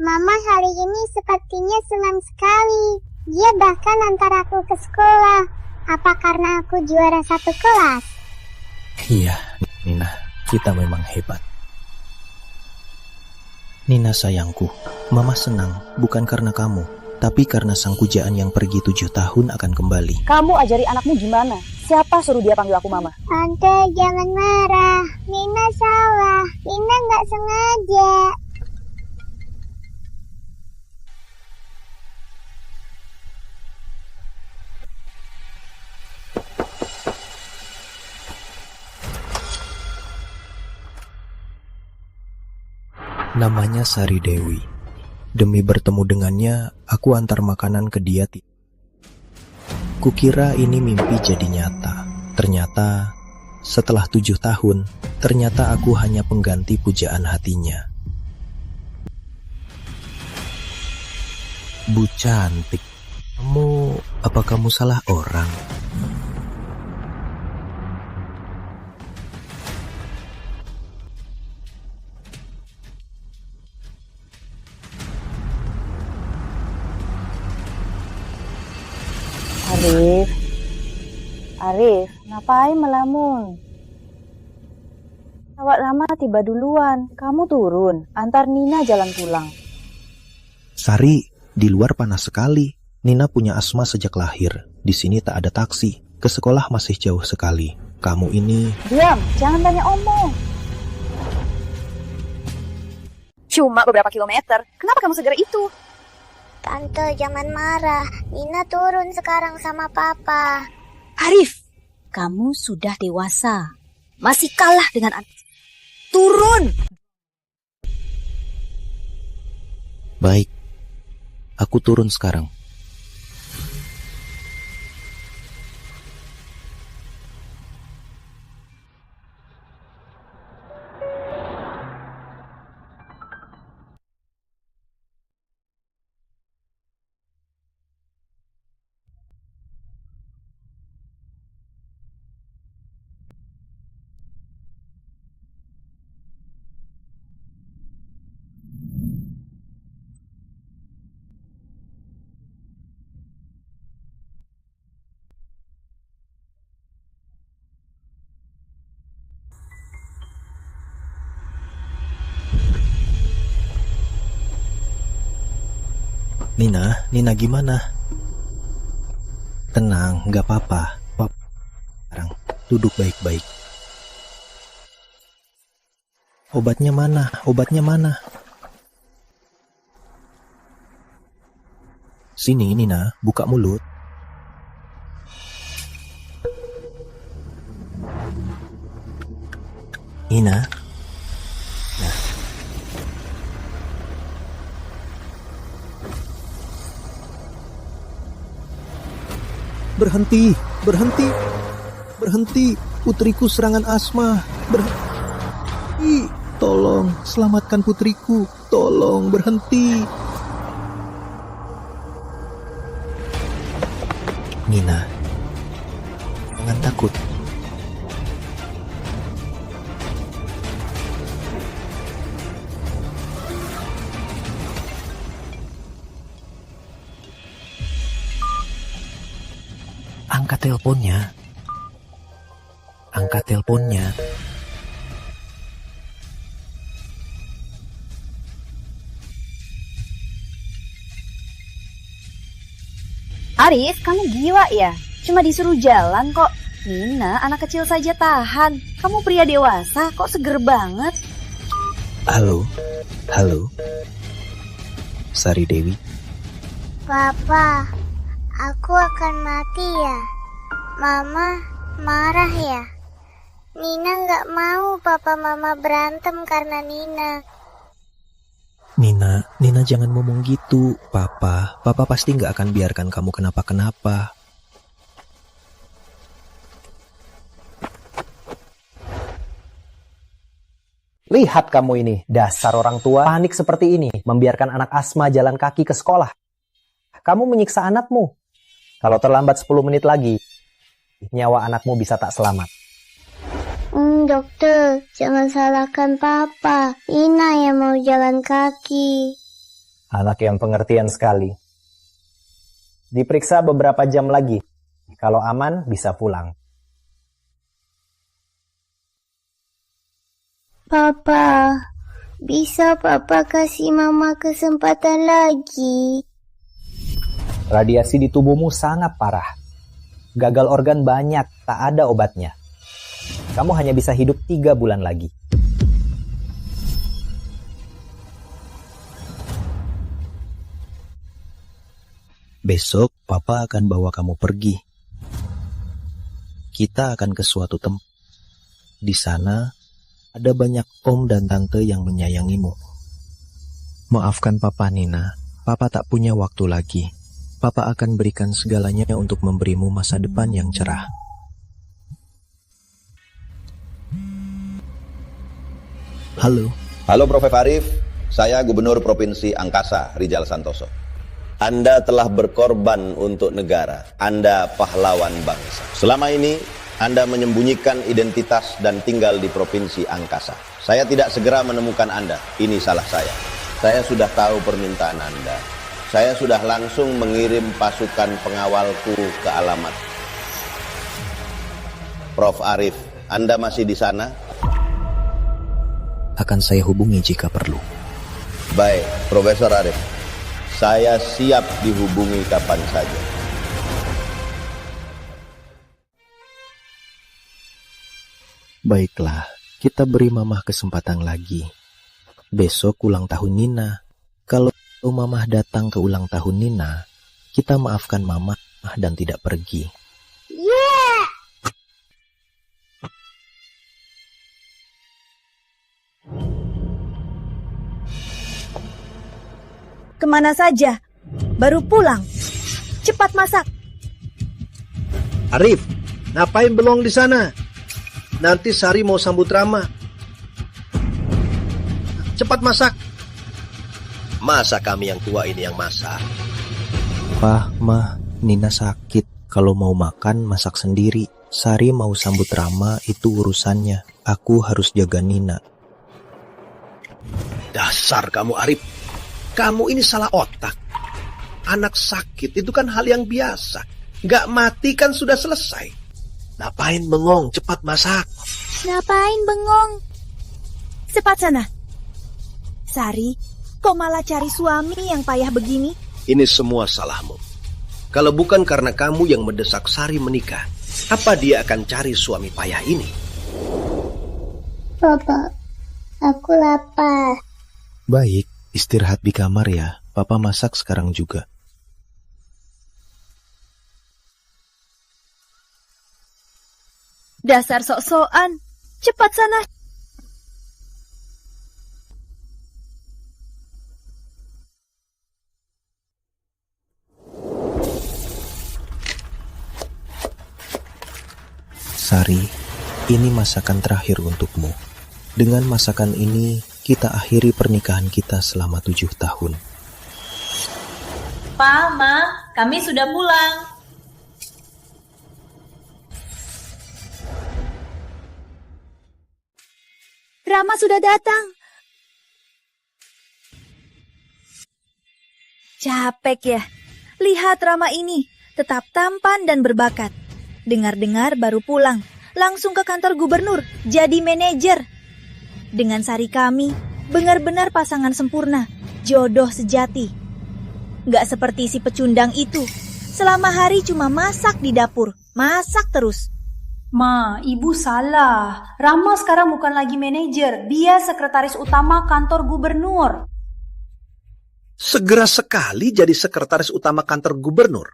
Mama hari ini sepertinya senang sekali. Dia bahkan antar aku ke sekolah. Apa karena aku juara satu kelas? Iya, Nina, kita memang hebat. Nina sayangku, Mama senang bukan karena kamu, tapi karena sang pujaan yang pergi 7 tahun akan kembali. Kamu ajari anakmu gimana? Siapa suruh dia panggil aku Mama? Tante, jangan marah. Nina salah. Nina nggak sengaja. Namanya Sari Dewi. Demi bertemu dengannya, aku antar makanan ke dia. Kukira ini mimpi jadi nyata. Ternyata, setelah 7 tahun, ternyata aku hanya pengganti pujaan hatinya. Bu cantik, apa kamu salah orang? Arif, ngapain melamun? Awak lama tiba duluan, kamu turun, antar Nina jalan pulang. Sari, di luar panas sekali. Nina punya asma sejak lahir. Di sini tak ada taksi. Ke sekolah masih jauh sekali. Kamu ini... Diam, jangan banyak omong. Cuma beberapa kilometer, kenapa kamu segera itu? Tante, jangan marah. Nina turun sekarang sama Papa. Arif, kamu sudah dewasa. Masih kalah dengan anak. Turun! Baik, aku turun sekarang. Nina gimana? Tenang, gak apa-apa. Sekarang, duduk baik-baik. Obatnya mana? Sini, Nina, buka mulut. Nina. Nah. Berhenti, putriku serangan asma. Berhenti, tolong selamatkan putriku, tolong berhenti. Nina, jangan takut. Angkat teleponnya. Arif, kamu gila ya? Cuma disuruh jalan kok. Nina, anak kecil saja tahan. Kamu pria dewasa, kok seger banget? Halo. Sari Dewi. Papa, aku akan mati ya? Mama marah ya? Nina nggak mau Papa Mama berantem karena Nina. Nina jangan ngomong gitu. Papa pasti nggak akan biarkan kamu kenapa-kenapa. Lihat kamu ini, dasar orang tua panik seperti ini, membiarkan anak asma jalan kaki ke sekolah. Kamu menyiksa anakmu. Kalau terlambat 10 menit lagi, nyawa anakmu bisa tak selamat. Dokter, jangan salahkan Papa. Nina yang mau jalan kaki. Anak yang pengertian sekali. Diperiksa beberapa jam lagi. Kalau aman, bisa pulang. Papa, bisa Papa kasih Mama kesempatan lagi? Radiasi di tubuhmu sangat parah. Gagal organ banyak, tak ada obatnya. Kamu hanya bisa hidup 3 bulan lagi. Besok Papa akan bawa kamu pergi. Kita akan ke suatu tempat. Di sana ada banyak om dan tante yang menyayangimu. Maafkan Papa, Nina. Papa tak punya waktu lagi. Papa akan berikan segalanya untuk memberimu masa depan yang cerah. Halo. Halo Prof. Arif, saya Gubernur Provinsi Angkasa, Rijal Santoso. Anda telah berkorban untuk negara, Anda pahlawan bangsa. Selama ini, Anda menyembunyikan identitas dan tinggal di Provinsi Angkasa. Saya tidak segera menemukan Anda, ini salah saya. Saya sudah tahu permintaan Anda. Saya sudah langsung mengirim pasukan pengawalku ke alamat. Prof. Arif, Anda masih di sana? Akan saya hubungi jika perlu. Baik, Profesor Arif. Saya siap dihubungi kapan saja. Baiklah, kita beri Mamah kesempatan lagi. Besok ulang tahun Nina. Kalau Mamah datang ke ulang tahun Nina, kita maafkan Mamah dan tidak pergi. Yeah! Kemana saja? Baru pulang. Cepat masak. Arif, ngapain belum di sana? Nanti Sari mau sambut Rama. Cepat masak. Masa kami yang tua ini yang masak? Pah, Mah, Nina sakit. Kalau mau makan, masak sendiri. Sari mau sambut Rama, itu urusannya. Aku harus jaga Nina. Dasar kamu Arif. Kamu ini salah otak. Anak sakit itu kan hal yang biasa. Gak mati kan sudah selesai. Ngapain bengong? Cepat masak. Ngapain bengong? Cepat sana. Sari, kok malah cari suami yang payah begini? Ini semua salahmu. Kalau bukan karena kamu yang mendesak Sari menikah, apa dia akan cari suami payah ini? Papa, aku lapar. Baik, istirahat di kamar ya. Papa masak sekarang juga. Dasar sok-sokan. Cepat sana. Sari, ini masakan terakhir untukmu. Dengan masakan ini, kita akhiri pernikahan kita selama 7 tahun. Pa, Ma, kami sudah pulang. Rama sudah datang. Capek ya. Lihat Rama ini, tetap tampan dan berbakat. Dengar-dengar baru pulang, langsung ke kantor gubernur, jadi manajer. Dengan Sari kami, benar-benar pasangan sempurna, jodoh sejati. Gak seperti si pecundang itu, selama hari cuma masak di dapur, masak terus. Ma, ibu salah. Rama sekarang bukan lagi manajer, dia sekretaris utama kantor gubernur. Segera sekali jadi sekretaris utama kantor gubernur.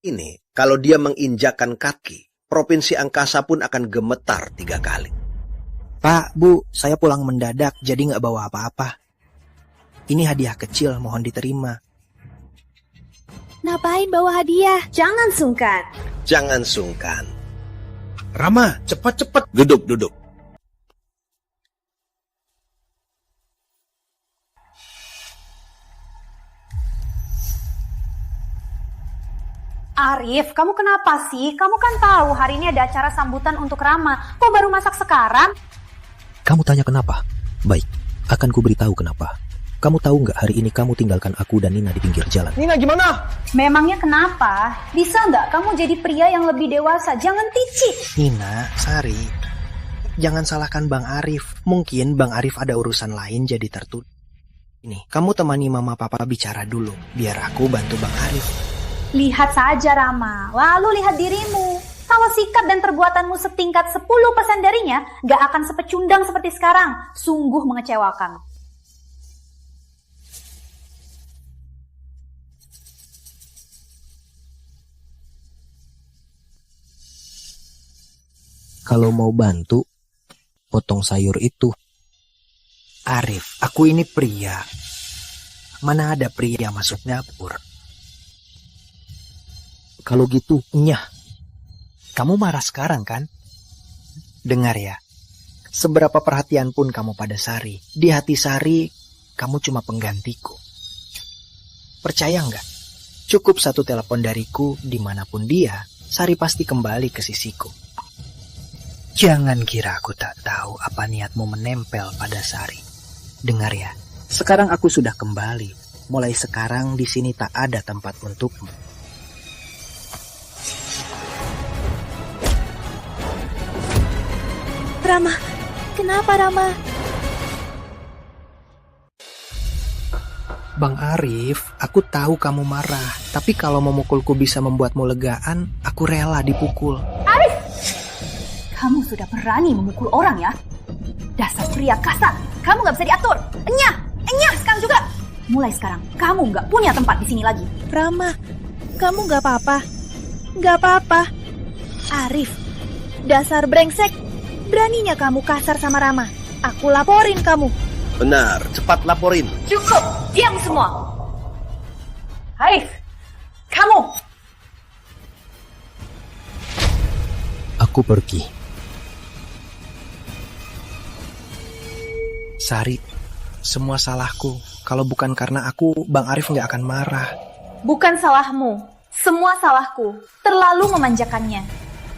Ini, kalau dia menginjakkan kaki, Provinsi Angkasa pun akan gemetar 3 kali. Pak, Bu, saya pulang mendadak jadi nggak bawa apa-apa. Ini hadiah kecil, mohon diterima. Ngapain bawa hadiah? Jangan sungkan. Jangan sungkan. Rama, cepat-cepat. Duduk. Arif, kamu kenapa sih? Kamu kan tahu hari ini ada acara sambutan untuk Rama. Kok baru masak sekarang? Kamu tanya kenapa? Baik, akan kuberitahu kenapa. kamu tahu nggak hari ini kamu tinggalkan aku dan Nina di pinggir jalan? Nina gimana? Memangnya kenapa? Bisa nggak kamu jadi pria yang lebih dewasa? Jangan ticik. Nina, Sari, jangan salahkan Bang Arif. Mungkin Bang Arif ada urusan lain jadi tertunda. Ini, kamu temani mama papa bicara dulu, biar aku bantu Bang Arif. Lihat saja Rama, lalu lihat dirimu. Kalau sikap dan perbuatanmu setingkat 10% darinya, nggak akan sepecundang seperti sekarang. Sungguh mengecewakan. Kalau mau bantu, potong sayur itu. Arif, aku ini pria. Mana ada pria masuk dapur? Kalau gitu, Nyah, kamu marah sekarang kan? Dengar ya, seberapa perhatian pun kamu pada Sari, di hati Sari, kamu cuma penggantiku. Percaya nggak? Cukup satu telepon dariku, dimanapun dia, Sari pasti kembali ke sisiku. Jangan kira aku tak tahu apa niatmu menempel pada Sari. Dengar ya, sekarang aku sudah kembali. Mulai sekarang di sini tak ada tempat untukmu. Rama, kenapa Rama? Bang Arif, aku tahu kamu marah. Tapi kalau memukulku bisa membuatmu legaan, aku rela dipukul. Arif! Kamu sudah berani memukul orang ya? Dasar pria kasar, kamu gak bisa diatur. Enyah sekarang juga. Mulai sekarang, kamu gak punya tempat di sini lagi. Rama, kamu gak apa-apa? Gak apa-apa. Arif, dasar brengsek. Beraninya kamu kasar sama Rama. Aku laporin kamu. Benar, cepat laporin. Cukup, diam semua. Arif, kamu. aku pergi. Sari, semua salahku. Kalau bukan karena aku, Bang Arif nggak akan marah. Bukan salahmu, semua salahku. Terlalu memanjakannya.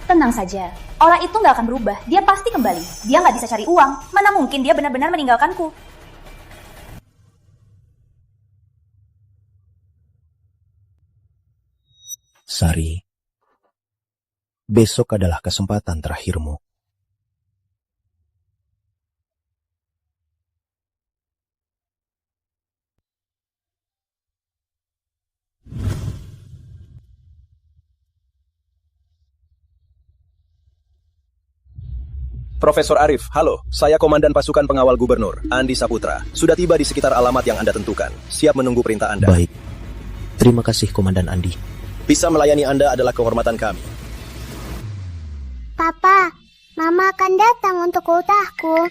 Tenang saja, orang itu nggak akan berubah. Dia pasti kembali. Dia nggak bisa cari uang. Mana mungkin dia benar-benar meninggalkanku. Sari, besok adalah kesempatan terakhirmu. Profesor Arif, halo. Saya Komandan Pasukan Pengawal Gubernur, Andi Saputra. Sudah tiba di sekitar alamat yang Anda tentukan. Siap menunggu perintah Anda. Baik. Terima kasih, Komandan Andi. Bisa melayani Anda adalah kehormatan kami. Papa, Mama akan datang untuk ultahku.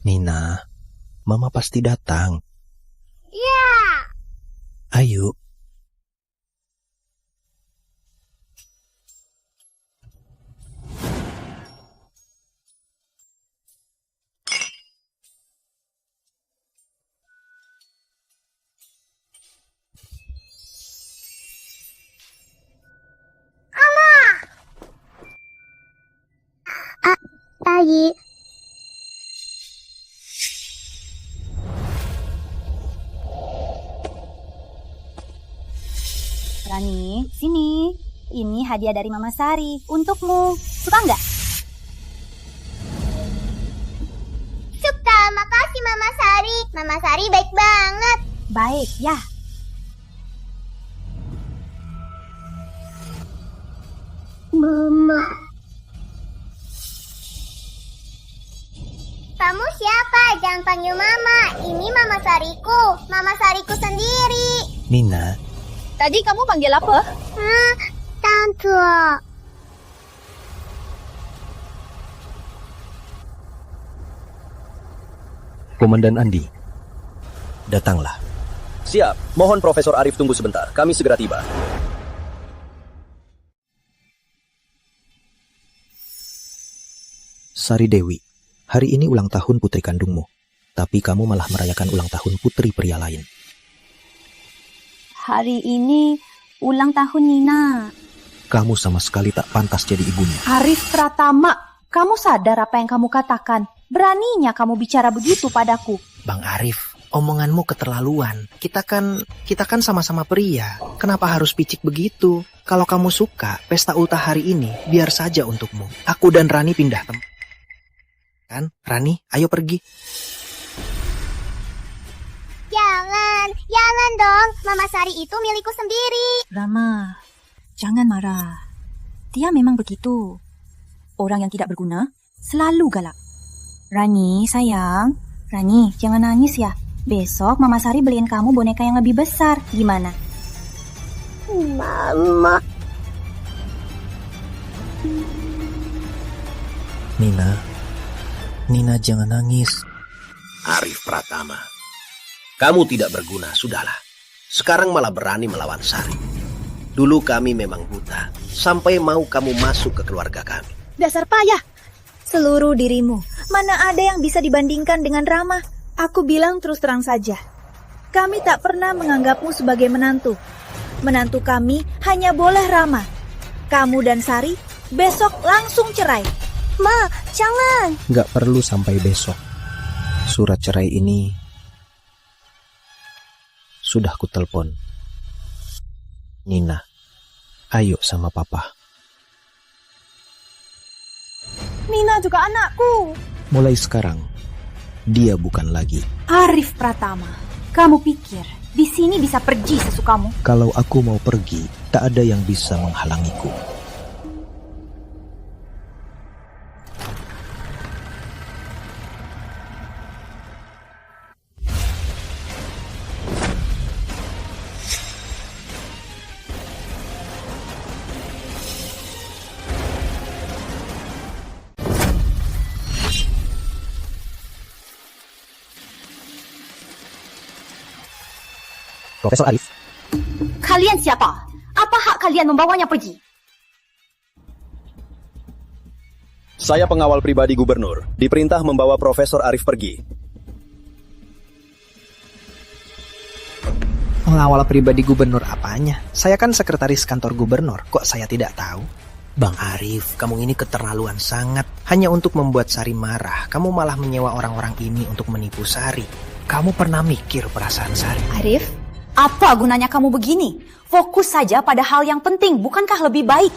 Nina, Mama pasti datang. Ya. Ayo. Pagi. Rani, sini. Ini hadiah dari Mama Sari untukmu. Suka nggak? Suka, makasih Mama Sari. Mama Sari baik banget. Baik, ya. Mama. Kamu siapa? Jangan panggil Mama. Ini Mama Sariku. Mama Sariku sendiri. Nina. Tadi kamu panggil apa? Tante. Komandan Andi, datanglah. Siap. Mohon Profesor Arif tunggu sebentar. Kami segera tiba. Sari Dewi, Hari ini ulang tahun putri kandungmu, tapi kamu malah merayakan ulang tahun putri pria lain. Hari ini ulang tahun Nina. Kamu sama sekali tak pantas jadi ibunya. Arif Pratama, kamu sadar apa yang kamu katakan? Beraninya kamu bicara begitu padaku. Bang Arif, omonganmu keterlaluan. Kita kan sama-sama pria. Kenapa harus picik begitu? Kalau kamu suka, pesta ultah hari ini biar saja untukmu. Aku dan Rani pindah tempat. Kan, Rani, ayo pergi. Jangan dong. Mama Sari itu milikku sendiri. Rama, jangan marah. Dia memang begitu. Orang yang tidak berguna selalu galak. Rani, sayang. Rani, jangan nangis ya. Besok Mama Sari beliin kamu boneka yang lebih besar. Gimana? Mama. Nina jangan nangis. Arif Pratama, kamu tidak berguna, sudahlah. Sekarang malah berani melawan Sari. Dulu kami memang buta, sampai mau kamu masuk ke keluarga kami. Dasar payah. Seluruh dirimu, mana ada yang bisa dibandingkan dengan Rama? Aku bilang terus terang saja. Kami tak pernah menganggapmu sebagai menantu. Menantu kami hanya boleh Rama. Kamu dan Sari besok langsung cerai. Ma, jangan. Gak perlu sampai besok. Surat cerai ini sudah kutelepon. Nina, ayo sama papa. Nina juga anakku. Mulai sekarang, dia bukan lagi. Arif Pratama, kamu pikir di sini bisa pergi sesukamu? Kalau aku mau pergi, tak ada yang bisa menghalangiku. Profesor Arif. Kalian siapa? Apa hak kalian membawanya pergi? Saya pengawal pribadi gubernur, diperintah membawa Profesor Arif pergi. Pengawal pribadi gubernur apanya? Saya kan sekretaris kantor gubernur, kok saya tidak tahu? Bang Arif, kamu ini keterlaluan sangat. Hanya untuk membuat Sari marah, kamu malah menyewa orang-orang ini untuk menipu Sari. Kamu pernah mikir perasaan Sari? Arif, apa gunanya kamu begini? Fokus saja pada hal yang penting, bukankah lebih baik?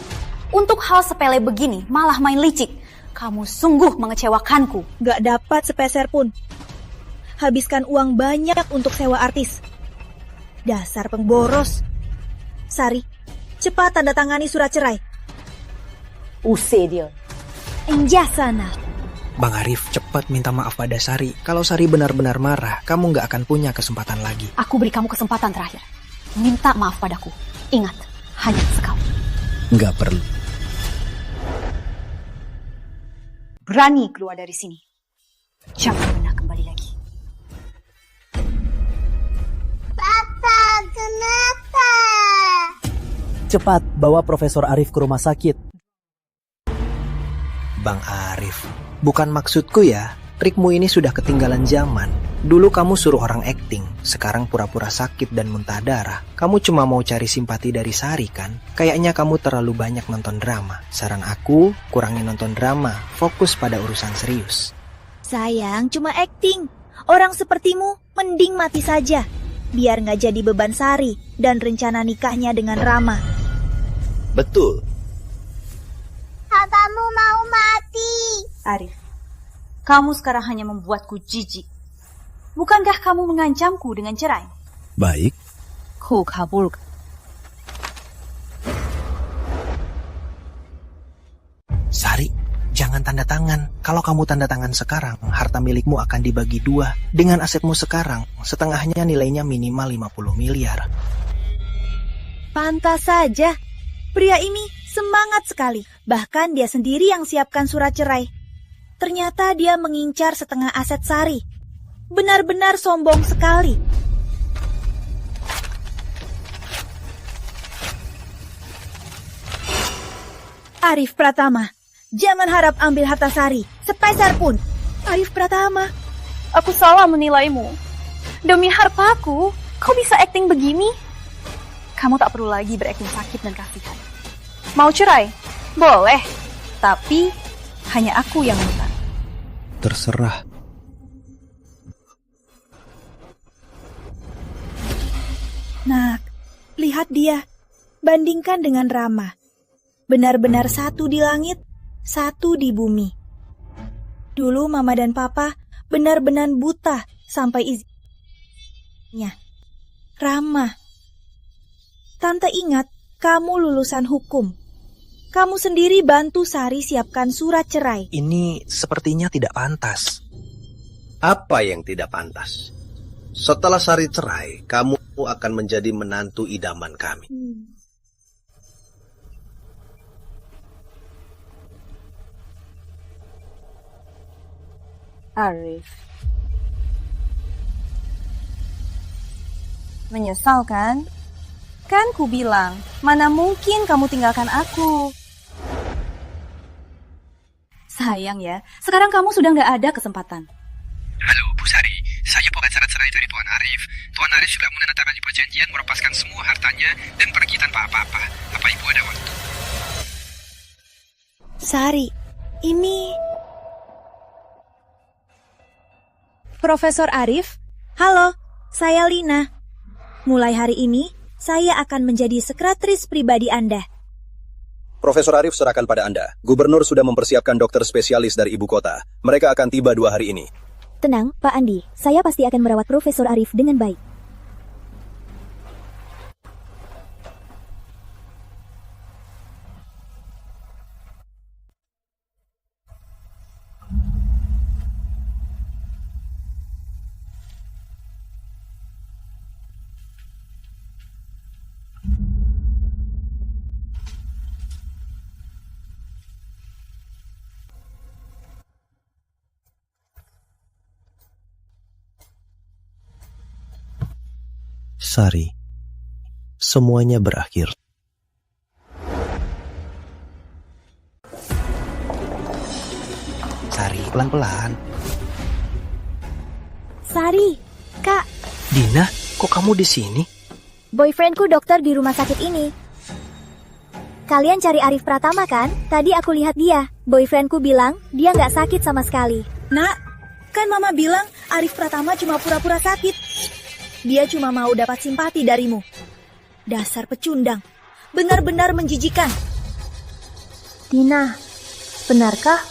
Untuk hal sepele begini, malah main licik. Kamu sungguh mengecewakanku. Gak dapat sepeser pun. Habiskan uang banyak untuk sewa artis. Dasar pemboros. Sari, cepat tanda tangani surat cerai. Usai dia. Enjah sana. Bang Arif, cepat minta maaf pada Sari. Kalau Sari benar-benar marah, kamu nggak akan punya kesempatan lagi. Aku beri kamu kesempatan terakhir. Minta maaf padaku. Ingat, hanya sekali. Nggak perlu. Berani keluar dari sini. Jangan pernah kembali lagi. Papa, kenapa? Cepat bawa Profesor Arif ke rumah sakit. Bang Arif, bukan maksudku ya. Trikmu ini sudah ketinggalan zaman. Dulu kamu suruh orang akting, sekarang pura-pura sakit dan muntah darah. Kamu cuma mau cari simpati dari Sari kan? Kayaknya kamu terlalu banyak nonton drama. Saran aku, kurangi nonton drama, fokus pada urusan serius. Sayang, cuma akting. Orang sepertimu mending mati saja. Biar nggak jadi beban Sari dan rencana nikahnya dengan Rama. Betul. Papamu mau mati. Arif, kamu sekarang hanya membuatku jijik. Bukankah kamu mengancamku dengan cerai? Baik. Ku kabul. Sari, jangan tanda tangan. Kalau kamu tanda tangan sekarang, harta milikmu akan dibagi 2. Dengan asetmu sekarang, setengahnya nilainya minimal 50 miliar. Pantas saja. Pria ini semangat sekali. Bahkan dia sendiri yang siapkan surat cerai. Ternyata dia mengincar setengah aset Sari. Benar-benar sombong sekali. Arif Pratama, jangan harap ambil harta Sari sepeser pun. Arif Pratama. Aku salah menilaimu. Demi hartaku, kau bisa akting begini? Kamu tak perlu lagi berakting sakit dan kasihan. Mau cerai? Boleh. Tapi hanya aku yang minta. Terserah. Nak, lihat dia. Bandingkan dengan Rama. Benar-benar satu di langit, satu di bumi. Dulu Mama dan Papa benar-benar buta sampai izinnya. Rama, Tante ingat kamu lulusan hukum. Kamu sendiri bantu Sari siapkan surat cerai. Ini sepertinya tidak pantas. Apa yang tidak pantas? Setelah Sari cerai, kamu akan menjadi menantu idaman kami. Arif. Menyesal kan? Kan ku bilang, mana mungkin kamu tinggalkan aku. Sayang ya, sekarang kamu sudah nggak ada kesempatan. Halo, Bu Sari. Saya pengacara cerai dari Tuan Arif. Tuan Arif sudah menandatangani perjanjian melepaskan semua hartanya dan pergi tanpa apa-apa. Apa Ibu ada waktu? Sari, ini... Profesor Arif, halo, saya Lina. Mulai hari ini, saya akan menjadi sekretaris pribadi Anda. Profesor Arif serahkan pada Anda. Gubernur sudah mempersiapkan dokter spesialis dari ibu kota. Mereka akan tiba 2 hari ini. Tenang, Pak Andi. Saya pasti akan merawat Profesor Arif dengan baik. Sari, semuanya berakhir. Sari, pelan-pelan. Sari, Kak. Dina, kok kamu di sini? Boyfriendku dokter di rumah sakit ini. Kalian cari Arif Pratama kan? Tadi aku lihat dia. Boyfriendku bilang dia nggak sakit sama sekali. Nak, kan Mama bilang Arif Pratama cuma pura-pura sakit. Dia cuma mau dapat simpati darimu. Dasar pecundang. Benar-benar menjijikan. Dina, benarkah?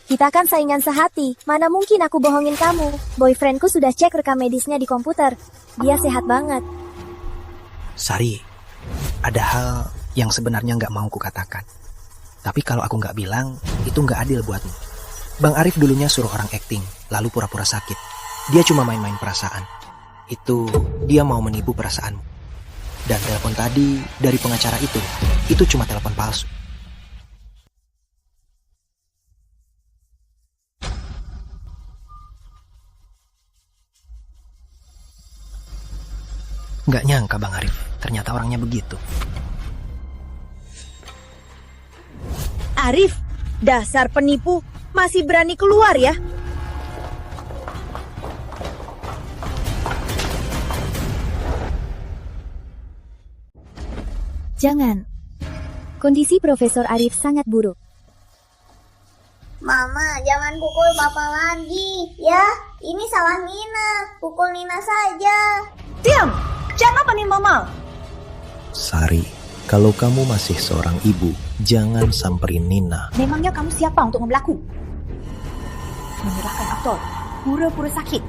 Kita kan saingan sehati. Mana mungkin aku bohongin kamu. Boyfriendku sudah cek rekam medisnya di komputer. Dia sehat banget. Sari, ada hal yang sebenarnya nggak mau kukatakan. Tapi kalau aku nggak bilang, itu nggak adil buatmu. Bang Arif dulunya suruh orang akting, lalu pura-pura sakit. Dia cuma main-main perasaan. Itu dia mau menipu perasaanmu. Dan telepon tadi dari pengacara itu cuma telepon palsu. Nggak nyangka Bang Arif, ternyata orangnya begitu. Arif, dasar penipu, masih berani keluar ya? Jangan. Kondisi Profesor Arif sangat buruk. Mama, jangan pukul Papa lagi. Ya, ini salah Nina. Pukul Nina saja. Diam! Jangan panin Mama. Sari, kalau kamu masih seorang ibu, jangan samperin Nina. Memangnya kamu siapa untuk membelaku? Menyerahkan aktor, pura-pura sakit.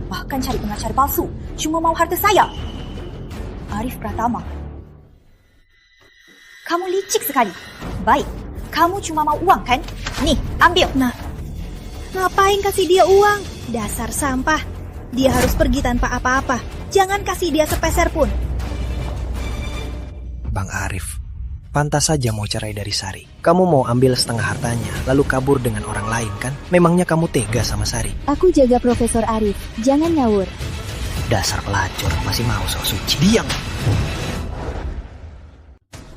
Bahkan cari pengacara palsu, cuma mau harta saya. Arif Pratama. Kamu licik sekali. Baik, kamu cuma mau uang kan? Nih, ambil. Nah, ngapain kasih dia uang? Dasar sampah. Dia harus pergi tanpa apa-apa. Jangan kasih dia sepeser pun. Bang Arif, pantas saja mau cerai dari Sari. Kamu mau ambil setengah hartanya, lalu kabur dengan orang lain kan? Memangnya kamu tega sama Sari? Aku jaga Profesor Arif. Jangan ngawur. Dasar pelacur, masih mau sok suci. Diam!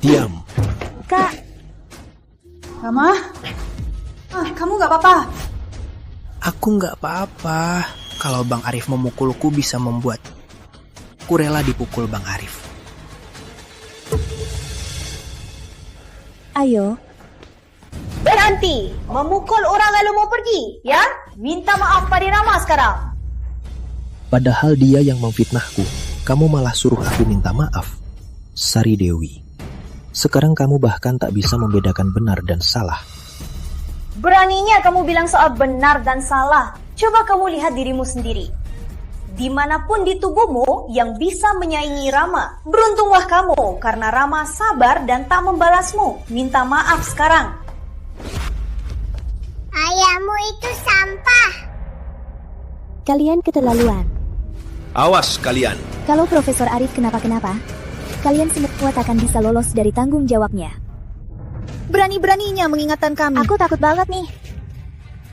Diam. Kak. Mama? Kamu gak apa-apa? Aku nggak apa-apa. Kalau Bang Arif memukulku bisa membuat ku rela dipukul Bang Arif. Ayo. Berhenti memukul orang lalu mau pergi, ya? Minta maaf pada Rama sekarang. Padahal dia yang memfitnahku. Kamu malah suruh aku minta maaf. Sari Dewi. Sekarang kamu bahkan tak bisa membedakan benar dan salah. Beraninya kamu bilang soal benar dan salah. Coba kamu lihat dirimu sendiri. Dimanapun di tubuhmu yang bisa menyaingi Rama. Beruntunglah kamu karena Rama sabar dan tak membalasmu. Minta maaf sekarang. Ayahmu itu sampah. Kalian keterlaluan. Awas kalian. Kalau Profesor Arif kenapa-kenapa, kalian semua akan bisa lolos dari tanggung jawabnya. Berani-beraninya mengingatkan kami. Aku takut banget nih.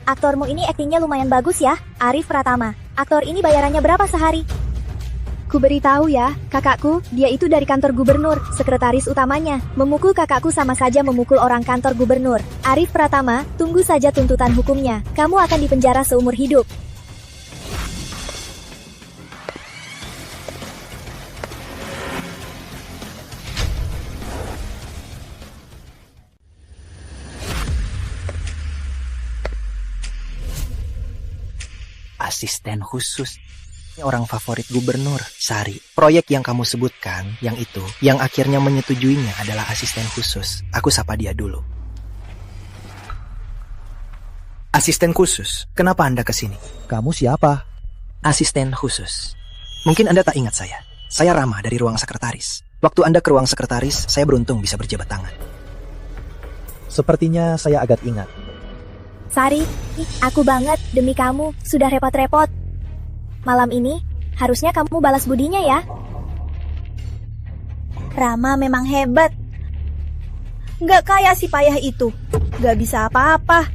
Aktormu ini aktingnya lumayan bagus ya, Arif Pratama. Aktor ini bayarannya berapa sehari? Ku beritahu ya, kakakku, dia itu dari kantor gubernur, sekretaris utamanya. Memukul kakakku sama saja memukul orang kantor gubernur. Arif Pratama, tunggu saja tuntutan hukumnya. Kamu akan dipenjara seumur hidup. Asisten khusus. Orang favorit gubernur, Sari. Proyek yang kamu sebutkan, yang itu, yang akhirnya menyetujuinya adalah asisten khusus. Aku sapa dia dulu. Asisten khusus, kenapa Anda kesini? Kamu siapa? Asisten khusus. Mungkin Anda tak ingat saya. Saya Rama dari ruang sekretaris. Waktu Anda ke ruang sekretaris, saya beruntung bisa berjabat tangan. Sepertinya saya agak ingat. Sari, aku banget demi kamu, sudah repot-repot. Malam ini, harusnya kamu balas budinya ya. Rama memang hebat. Nggak kayak si payah itu. Nggak bisa apa-apa.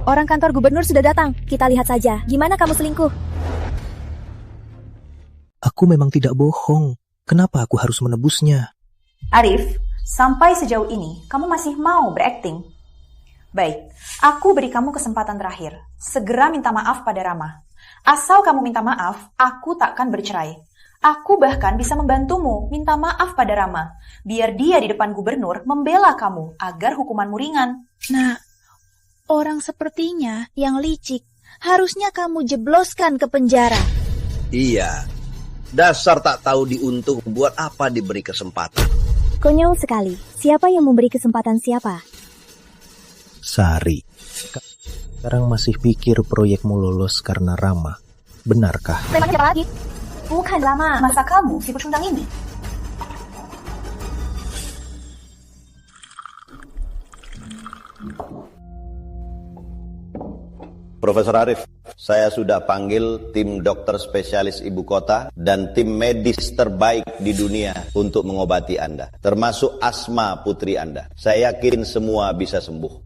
Orang kantor gubernur sudah datang. Kita lihat saja, gimana kamu selingkuh? Aku memang tidak bohong. Kenapa aku harus menebusnya? Arif, sampai sejauh ini kamu masih mau berakting? Baik, aku beri kamu kesempatan terakhir. Segera minta maaf pada Rama. Asal kamu minta maaf, aku takkan bercerai. Aku bahkan bisa membantumu minta maaf pada Rama. Biar dia di depan gubernur membela kamu agar hukumanmu ringan. Nah, orang sepertinya yang licik harusnya kamu jebloskan ke penjara. Iya, dasar tak tahu diuntung buat apa diberi kesempatan. Konyol sekali. Siapa yang memberi kesempatan siapa? Sari, sekarang masih pikir proyekmu lolos karena Rama. Benarkah? Bukan Rama, masa kamu si pecundang ini? Profesor Arif, saya sudah panggil tim dokter spesialis ibu kota dan tim medis terbaik di dunia untuk mengobati Anda, termasuk Asma putri Anda. Saya yakin semua bisa sembuh.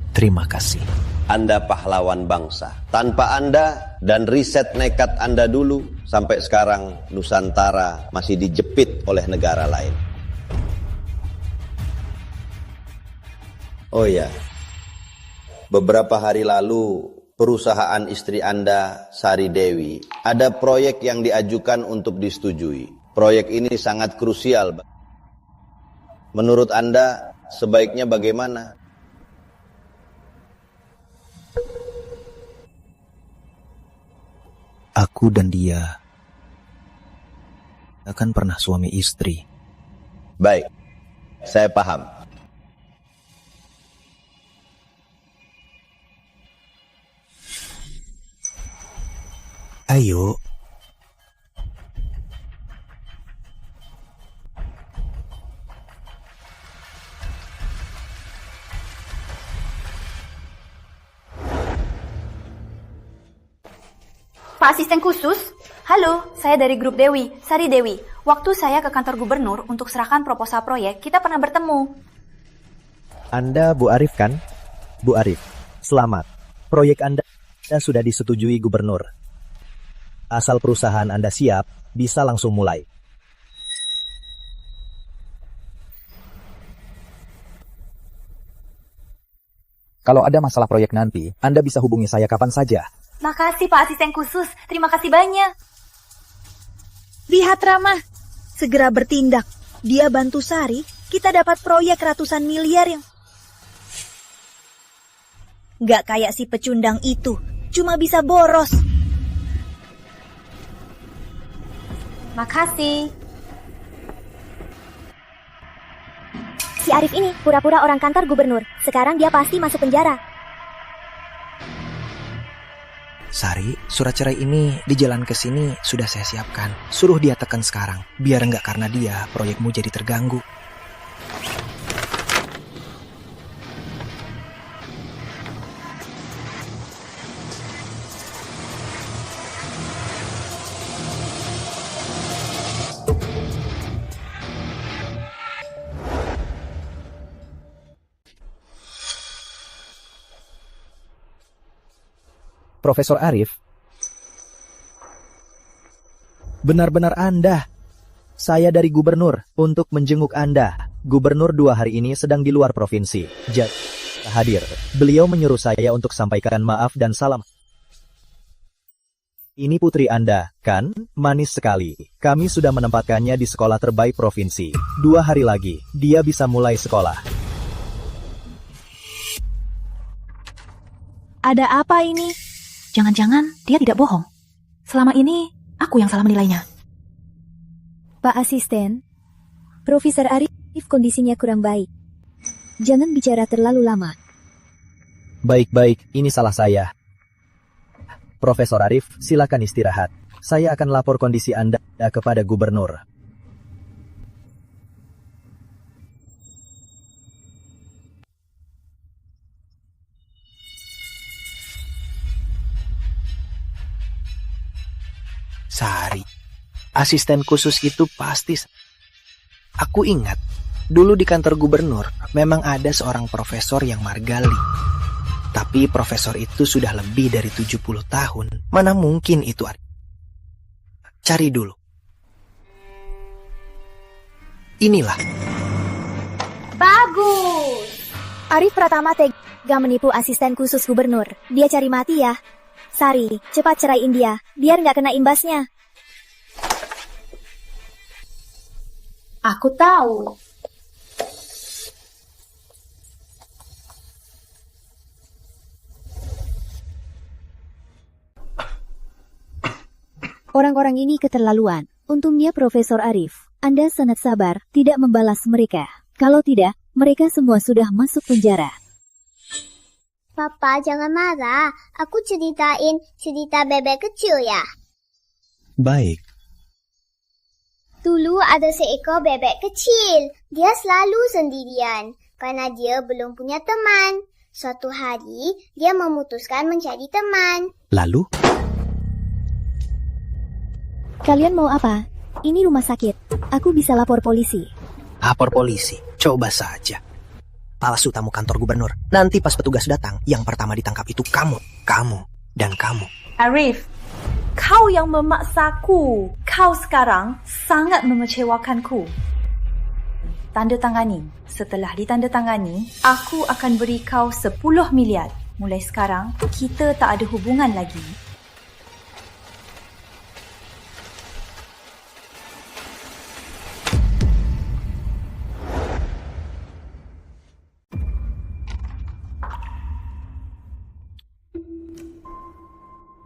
Terima kasih. Anda pahlawan bangsa. Tanpa Anda dan riset nekat Anda dulu, sampai sekarang Nusantara masih dijepit oleh negara lain. Oh ya, beberapa hari lalu perusahaan istri Anda, Sari Dewi, ada proyek yang diajukan untuk disetujui. Proyek ini sangat krusial. Menurut Anda, sebaiknya bagaimana? Aku dan dia akan pernah suami istri. Baik, saya paham. Ayo. Pak Asisten Khusus, halo, saya dari grup Dewi, Sari Dewi. Waktu saya ke kantor gubernur untuk serahkan proposal proyek, kita pernah bertemu. Anda Bu Arif kan? Bu Arif, selamat. Proyek Anda sudah disetujui gubernur. Asal perusahaan Anda siap, bisa langsung mulai. Kalau ada masalah proyek nanti, Anda bisa hubungi saya kapan saja. Makasih Pak Asisten Khusus, terima kasih banyak. Lihat Rama, segera bertindak. Dia bantu Sari, kita dapat proyek ratusan miliar yang... Gak kayak si pecundang itu, cuma bisa boros. Makasih. Si Arif ini pura-pura orang kantor gubernur. Sekarang dia pasti masuk penjara. Sari, surat cerai ini di jalan ke sini sudah saya siapkan. Suruh dia tekan sekarang, biar nggak karena dia proyekmu jadi terganggu. Profesor Arif, benar-benar Anda. Saya dari gubernur untuk menjenguk Anda. Gubernur 2 hari ini sedang di luar provinsi. Jadi hadir. Beliau menyuruh saya untuk sampaikan maaf dan salam. Ini putri Anda, kan? Manis sekali. Kami sudah menempatkannya di sekolah terbaik provinsi. 2 hari lagi, dia bisa mulai sekolah. Ada apa ini? Jangan-jangan dia tidak bohong. Selama ini aku yang salah menilainya. Pak Asisten, Profesor Arif kondisinya kurang baik. Jangan bicara terlalu lama. Baik-baik, ini salah saya. Profesor Arif, silakan istirahat. Saya akan lapor kondisi Anda kepada gubernur. Sari, asisten khusus itu pasti... Aku ingat, dulu di kantor gubernur memang ada seorang profesor yang margali. Tapi profesor itu sudah lebih dari 70 tahun. Mana mungkin itu ada? Cari dulu. Inilah. Bagus! Arif Pratama tega menipu asisten khusus gubernur. Dia cari mati ya. Sari, cepat ceraiin dia, biar nggak kena imbasnya. Aku tahu. Orang-orang ini keterlaluan. Untungnya Profesor Arif, Anda sangat sabar, tidak membalas mereka. Kalau tidak, mereka semua sudah masuk penjara. Papa, jangan marah. Aku ceritain cerita bebek kecil ya. Baik. Dulu ada seekor bebek kecil. Dia selalu sendirian karena dia belum punya teman. Suatu hari, dia memutuskan mencari teman. Lalu? Kalian mau apa? Ini rumah sakit. Aku bisa lapor polisi. Lapor polisi? Coba saja. Palsu tamu kantor gubernur. Nanti pas petugas datang, yang pertama ditangkap itu kamu, dan kamu. Arif, kau yang memaksaku. Kau sekarang sangat mengecewakanku. Tanda tangani. Setelah ditandatangani, aku akan beri kau 10 miliar. Mulai sekarang, kita tak ada hubungan lagi.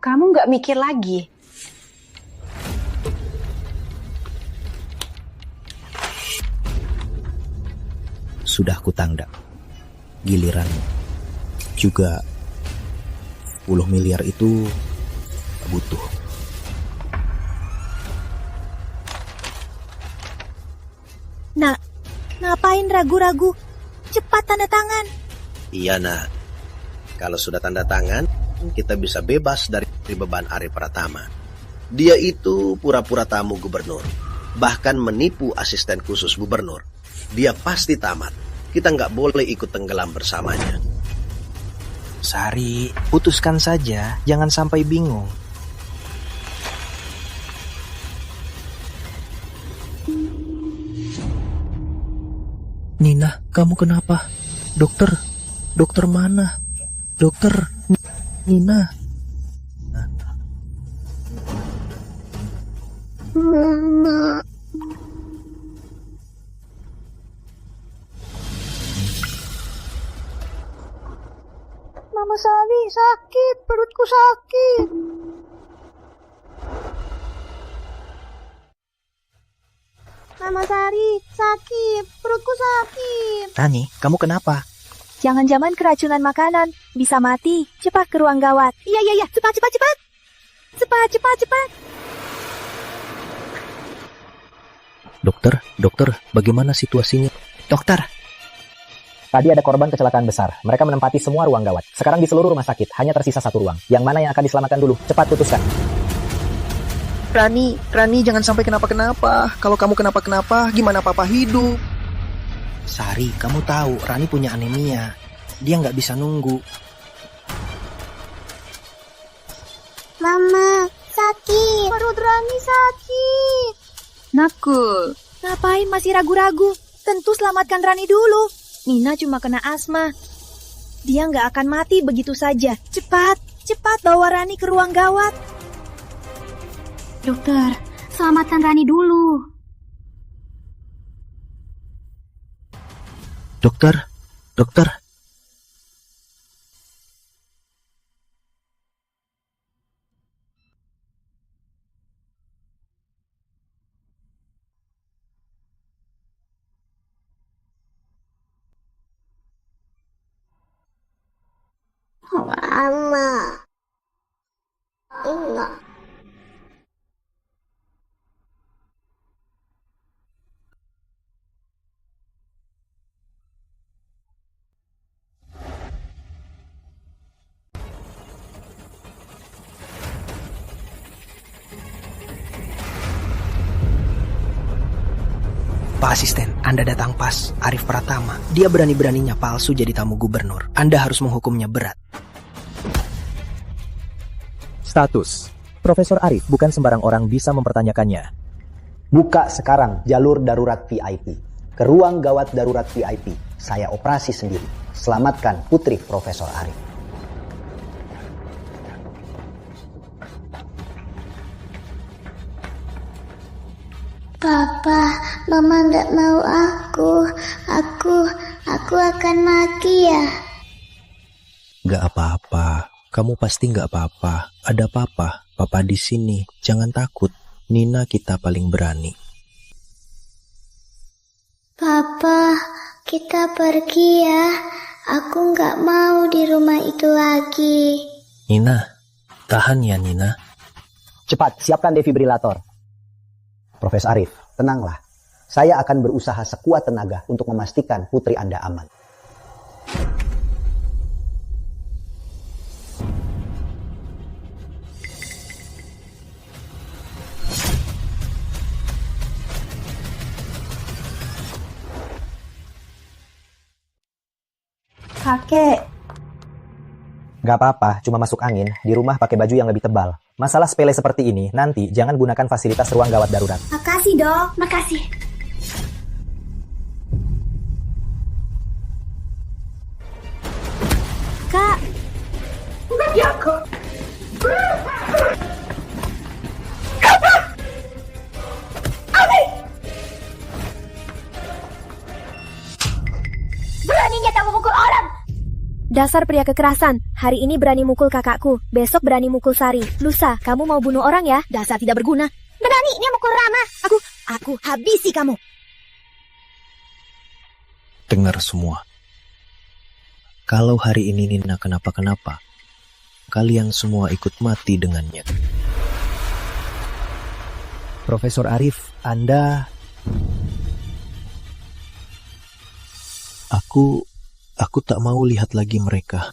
Kamu nggak mikir lagi? Sudah kutangkap. Giliran juga 10 miliar itu butuh. Nak, ngapain ragu-ragu? Cepat tanda tangan. Iya nak, kalau sudah tanda tangan, kita bisa bebas dari beban Arif Pratama. Dia itu pura-pura tamu gubernur, bahkan menipu asisten khusus gubernur. Dia pasti tamat. Kita nggak boleh ikut tenggelam bersamanya. Sari, putuskan saja, jangan sampai bingung. Nina, kamu kenapa? Dokter mana? Dokter, Nina. Mama. Mama Sari, sakit. Perutku sakit. Mama Sari, sakit. Perutku sakit. Rani, kamu kenapa? Jangan-jangan keracunan makanan. Bisa mati. Cepat ke ruang gawat. Iya. Cepat. Cepat. Dokter, bagaimana situasinya? Dokter. Tadi ada korban kecelakaan besar. Mereka menempati semua ruang gawat. Sekarang di seluruh rumah sakit hanya tersisa satu ruang. Yang mana yang akan diselamatkan dulu? Cepat putuskan. Rani, jangan sampai kenapa-kenapa. Kalau kamu kenapa-kenapa, gimana papa hidup? Sari, kamu tahu Rani punya anemia. Dia nggak bisa nunggu. Mama, sakit. Perut Rani sakit. Nakul. Ngapain masih ragu-ragu? Tentu selamatkan Rani dulu. Nina cuma kena asma. Dia nggak akan mati begitu saja. Cepat bawa Rani ke ruang gawat. Dokter, selamatkan Rani dulu. Dokter. Mama. Enggak. Pak Asisten, Anda datang pas. Arif Pratama. Dia berani-beraninya palsu jadi tamu gubernur. Anda harus menghukumnya berat. Status. Profesor Arif bukan sembarang orang bisa mempertanyakannya. Buka sekarang jalur darurat VIP. Ke ruang gawat darurat VIP. Saya operasi sendiri. Selamatkan putri Profesor Arif. Papa, Mama nggak mau aku. Aku akan mati ya. Gak apa-apa. Kamu pasti gak apa-apa. Ada papa. Papa di sini. Jangan takut. Nina kita paling berani. Papa, kita pergi ya. Aku nggak mau di rumah itu lagi. Nina, tahan ya Nina. Cepat, siapkan defibrilator. Profesor Arif, tenanglah. Saya akan berusaha sekuat tenaga untuk memastikan putri Anda aman. Kakek. Gak apa-apa, cuma masuk angin. Di rumah pakai baju yang lebih tebal. Masalah sepele seperti ini, nanti jangan gunakan fasilitas ruang gawat darurat. Makasih dok, makasih. Kak. Enggak aku. Beraninya kamu mukul orang. Dasar pria kekerasan. Hari ini berani mukul kakakku. Besok berani mukul Sari. Lusa, kamu mau bunuh orang ya? Dasar tidak berguna. Beraninya mukul Rama. Aku habisi kamu. Dengar semua. Kalau hari ini Nina kenapa-kenapa, kalian semua ikut mati dengannya. Profesor Arif, Anda... Aku tak mau lihat lagi mereka.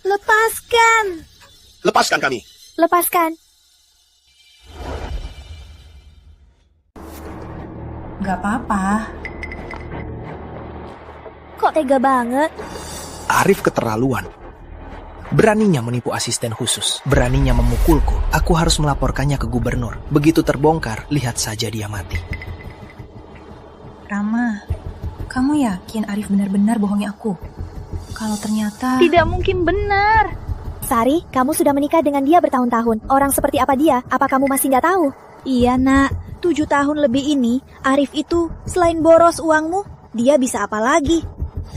Lepaskan. Lepaskan kami. Lepaskan. Gak apa-apa. Kok tega banget? Arif keterlaluan. Beraninya menipu asisten khusus. Beraninya memukulku. Aku harus melaporkannya ke gubernur. Begitu terbongkar, lihat saja dia mati. Rama, Kamu yakin Arif benar-benar bohongi aku? Kalau ternyata... Tidak mungkin benar. Sari, kamu sudah menikah dengan dia bertahun-tahun. Orang seperti apa dia? Apa kamu masih nggak tahu? Iya nak, 7 tahun lebih ini, Arif itu selain boros uangmu, dia bisa apa lagi?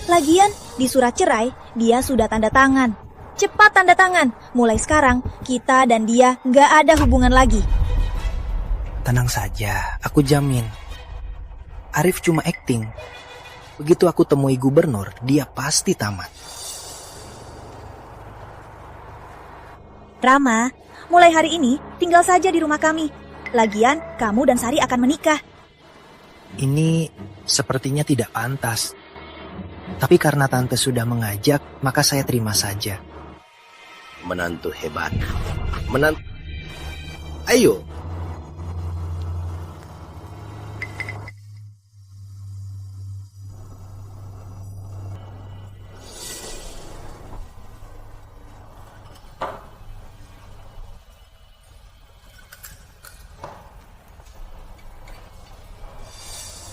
Lagian, di surat cerai, dia sudah tanda tangan. Cepat tanda tangan, mulai sekarang kita dan dia nggak ada hubungan lagi. Tenang saja, aku jamin. Arif cuma akting. Begitu aku temui gubernur, dia pasti tamat. Rama, mulai hari ini tinggal saja di rumah kami. Lagian, kamu dan Sari akan menikah. Ini sepertinya tidak pantas. Tapi karena tante sudah mengajak, maka saya terima saja. Menantu hebat. Menantu... Ayo.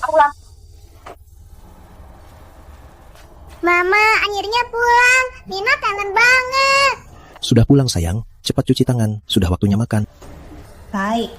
Pulang. Mama, akhirnya pulang. Nina kangen banget. Sudah pulang sayang, cepat cuci tangan, sudah waktunya makan. Baik.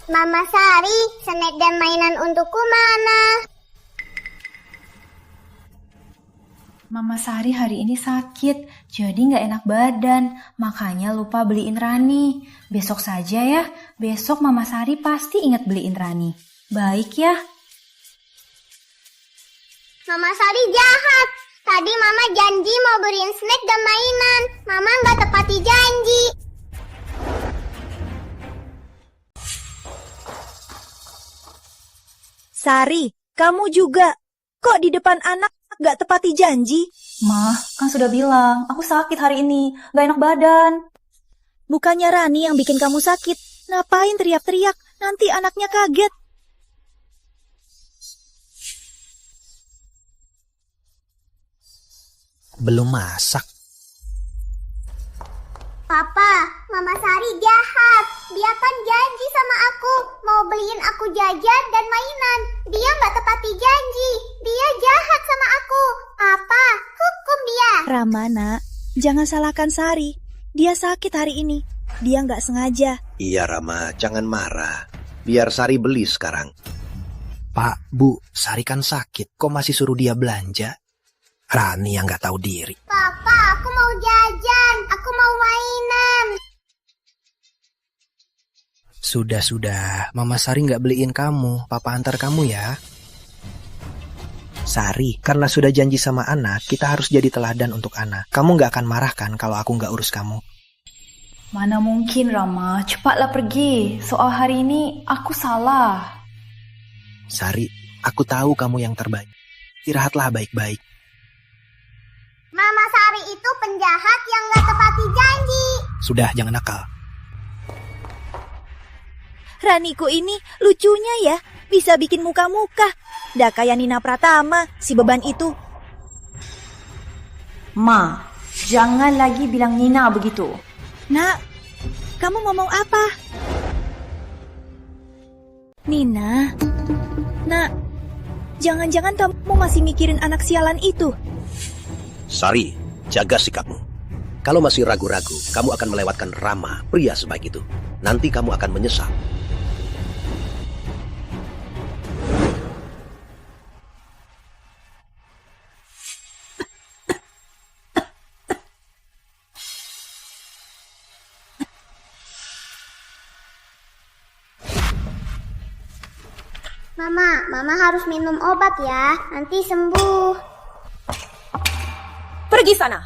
Mama Sari, snack dan mainan untukku mana? Mama Sari hari ini sakit, jadi nggak enak badan. Makanya lupa beliin Rani. Besok saja ya, besok Mama Sari pasti ingat beliin Rani. Baik ya? Mama Sari jahat. Tadi Mama janji mau beliin snack dan mainan. Mama nggak tepati janji. Sari, kamu juga. Kok di depan anak gak tepati janji? Mah, kan sudah bilang, aku sakit hari ini, gak enak badan. Bukannya Rani yang bikin kamu sakit. Ngapain teriak-teriak? Nanti anaknya kaget. Belum masak. Papa, Mama Sari jahat. Dia kan janji sama aku mau beliin aku jajan dan mainan. Dia nggak tepati janji. Dia jahat sama aku. Papa, hukum dia. Rama, nak, jangan salahkan Sari. Dia sakit hari ini. Dia nggak sengaja. Iya Rama, jangan marah. Biar Sari beli sekarang. Pak, Bu, Sari kan sakit. Kok masih suruh dia belanja? Rani yang nggak tahu diri. Papa, aku mau jajan. Aku mau mainan. Sudah, Mama Sari nggak beliin kamu. Papa antar kamu ya. Sari, karena sudah janji sama Ana, kita harus jadi teladan untuk Ana. Kamu nggak akan marah kan kalau aku nggak urus kamu? Mana mungkin Rama, cepatlah pergi. Soal hari ini aku salah. Sari, aku tahu kamu yang terbaik. Istirahatlah baik-baik. Mama Sari itu penjahat yang nggak tepati janji. Sudah, jangan nakal. Raniku ini lucunya ya, bisa bikin muka-muka. Dah kayak Nina Pratama, si beban itu. Ma, jangan lagi bilang Nina begitu. Nak, kamu ngomong apa? Nina, nak, jangan-jangan kamu masih mikirin anak sialan itu. Sari, jaga sikapmu. Kalau masih ragu-ragu, kamu akan melewatkan Rama, pria sebaik itu. Nanti kamu akan menyesal. Mama harus minum obat ya, nanti sembuh. Pergi sana.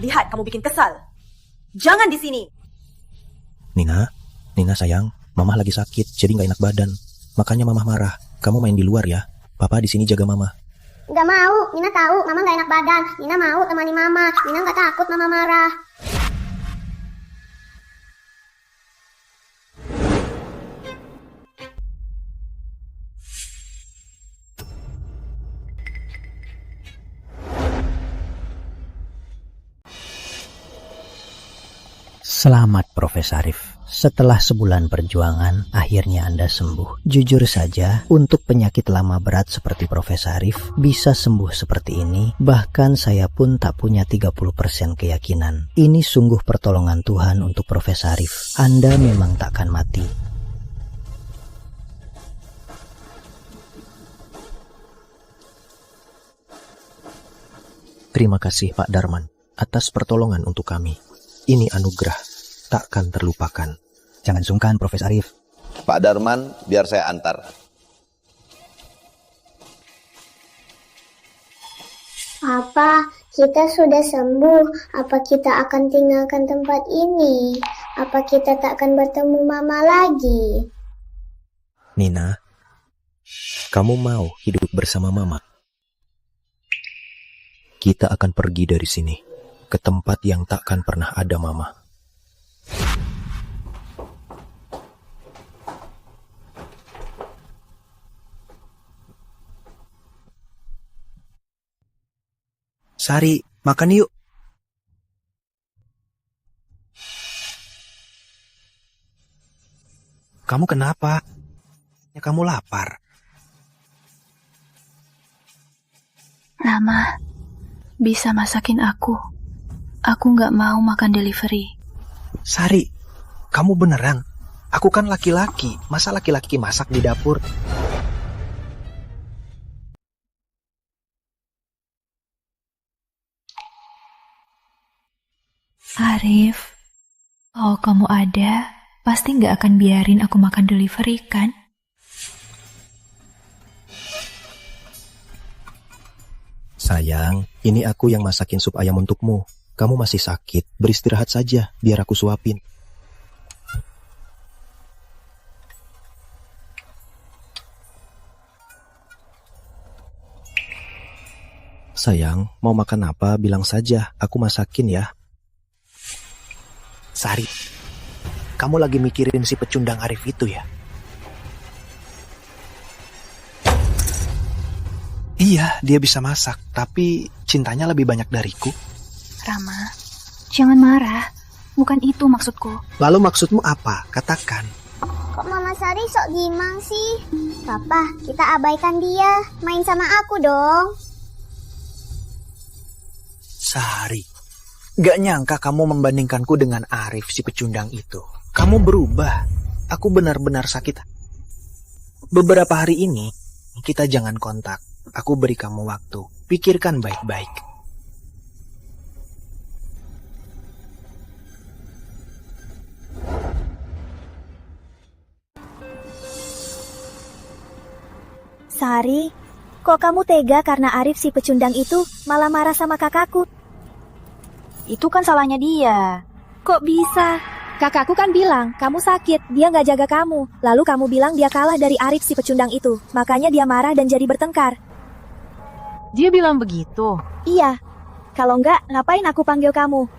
Lihat kamu bikin kesal. Jangan di sini. Nina sayang, Mama lagi sakit, jadi nggak enak badan. Makanya Mama marah. Kamu main di luar ya. Papa di sini jaga Mama. Nggak mau, Nina tahu Mama nggak enak badan. Nina mau temani Mama. Nina nggak takut Mama marah. Selamat Profesor Arif. Setelah sebulan perjuangan, akhirnya Anda sembuh. Jujur saja, untuk penyakit lama berat seperti Profesor Arif bisa sembuh seperti ini, bahkan saya pun tak punya 30% keyakinan. Ini sungguh pertolongan Tuhan untuk Profesor Arif. Anda memang takkan mati. Terima kasih Pak Darman atas pertolongan untuk kami. Ini anugerah, takkan terlupakan. Jangan sungkan, Profesor Arif. Pak Darman, biar saya antar. Papa, kita sudah sembuh. Apa kita akan tinggalkan tempat ini? Apa kita tak akan bertemu Mama lagi? Nina, kamu mau hidup bersama Mama? Kita akan pergi dari sini ke tempat yang takkan pernah ada Mama. Sari, makan yuk. Kamu kenapa? Ya, kamu lapar. Rama, bisa masakin aku. Aku nggak mau makan delivery. Sari, kamu beneran? Aku kan laki-laki. Masa laki-laki masak di dapur? Arif, kalau kamu ada, pasti nggak akan biarin aku makan delivery, kan? Sayang, ini aku yang masakin sup ayam untukmu. Kamu masih sakit, beristirahat saja, biar aku suapin. Sayang, mau makan apa? Bilang saja, aku masakin ya. Sari, kamu lagi mikirin si pecundang Arif itu ya? Iya, dia bisa masak, tapi cintanya lebih banyak dariku. Rama, jangan marah. Bukan itu maksudku. Lalu maksudmu apa? Katakan. Kok Mama Sari sok gimang sih? Papa, kita abaikan dia. Main sama aku dong. Sari, gak nyangka kamu membandingkanku dengan Arif si pecundang itu. Kamu berubah. Aku benar-benar sakit. Beberapa hari ini, kita jangan kontak. Aku beri kamu waktu. Pikirkan baik-baik. Sari, kok kamu tega karena Arif si pecundang itu malah marah sama kakakku? Itu kan salahnya dia. Kok bisa? Kakakku kan bilang, kamu sakit, dia nggak jaga kamu. Lalu kamu bilang dia kalah dari Arif si pecundang itu. Makanya dia marah dan jadi bertengkar. Dia bilang begitu? Iya. Kalau nggak, ngapain aku panggil kamu?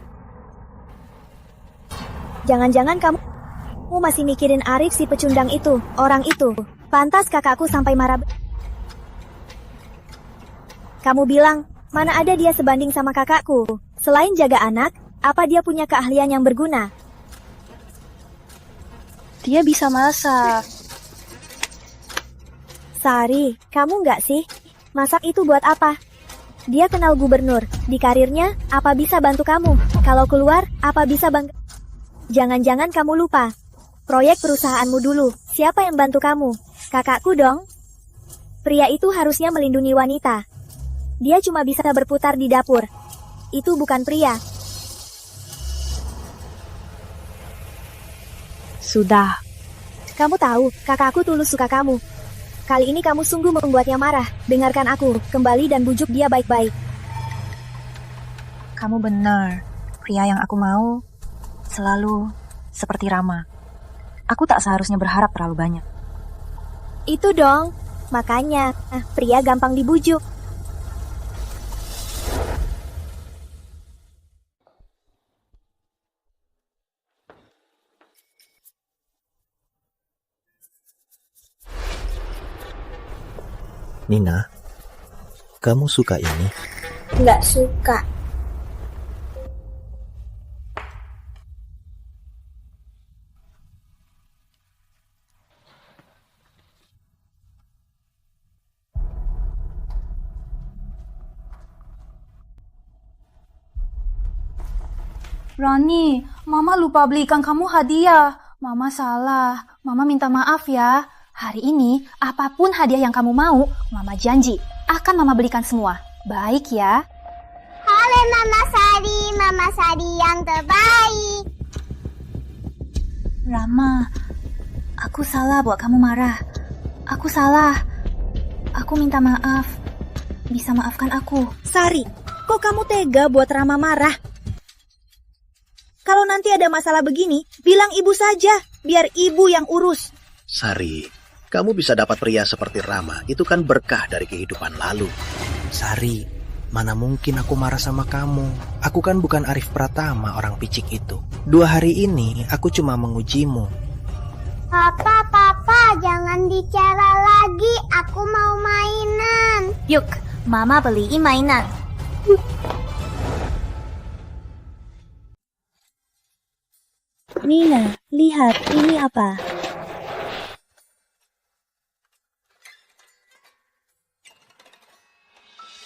Jangan-jangan kamu masih mikirin Arif si pecundang itu, orang itu. Pantas kakakku sampai marah. Kamu bilang, mana ada dia sebanding sama kakakku? Selain jaga anak, apa dia punya keahlian yang berguna? Dia bisa masak. Sari, kamu nggak sih? Masak itu buat apa? Dia kenal gubernur. Di karirnya, apa bisa bantu kamu? Kalau keluar, apa bisa bang? Jangan-jangan kamu lupa. Proyek perusahaanmu dulu. Siapa yang bantu kamu? Kakakku dong. Pria itu harusnya melindungi wanita. Dia cuma bisa berputar di dapur. Itu bukan pria. Sudah. Kamu tahu, kakakku tulus suka kamu. Kali ini kamu sungguh membuatnya marah. Dengarkan aku, kembali dan bujuk dia baik-baik. Kamu benar. Pria yang aku mau selalu seperti Rama. Aku tak seharusnya berharap terlalu banyak. Itu dong. Makanya, pria gampang dibujuk. Nina, kamu suka ini? Nggak suka. Rani, Mama lupa belikan kamu hadiah. Mama salah. Mama minta maaf ya. Hari ini, apapun hadiah yang kamu mau, Mama janji akan Mama belikan semua. Baik ya? Halo Mama Sari yang terbaik. Rama, aku salah buat kamu marah. Aku salah. Aku minta maaf. Bisa maafkan aku. Sari, kok kamu tega buat Rama marah? Kalau nanti ada masalah begini, bilang ibu saja, biar ibu yang urus. Sari, kamu bisa dapat pria seperti Rama. Itu kan berkah dari kehidupan lalu. Sari, mana mungkin aku marah sama kamu? Aku kan bukan Arif Pratama, orang picik itu. 2 hari ini aku cuma mengujimu. Papa, jangan bicara lagi. Aku mau mainan. Yuk, Mama beliin mainan. Nina, lihat ini apa?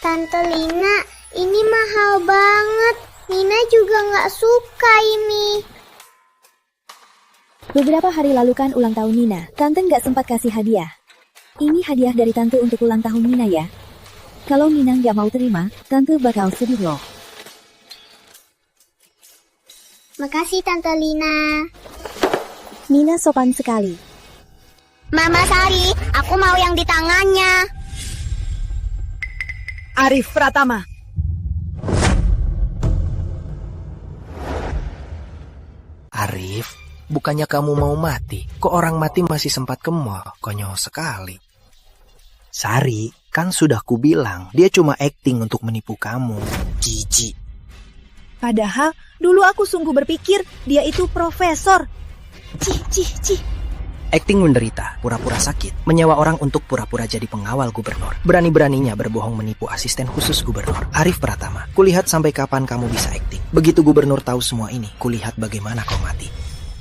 Tante Lina, ini mahal banget. Nina juga nggak suka ini. Beberapa hari lalu kan ulang tahun Nina. Tante nggak sempat kasih hadiah. Ini hadiah dari Tante untuk ulang tahun Nina ya. Kalau Nina nggak mau terima, Tante bakal sedih loh. Makasih Tante Lina. Nina sopan sekali. Mama Sari, aku mau yang di tangannya. Arif Pratama. Arif, bukannya kamu mau mati? Kok orang mati masih sempat ke mall? Konyol sekali. Sari, kan sudah kubilang, dia cuma acting untuk menipu kamu. Jijik. Padahal dulu aku sungguh berpikir dia itu profesor. Cih. Acting menderita, pura-pura sakit, menyewa orang untuk pura-pura jadi pengawal gubernur. Berani-beraninya berbohong menipu asisten khusus gubernur, Arif Pratama. Kulihat sampai kapan kamu bisa acting. Begitu gubernur tahu semua ini, kulihat bagaimana kau mati.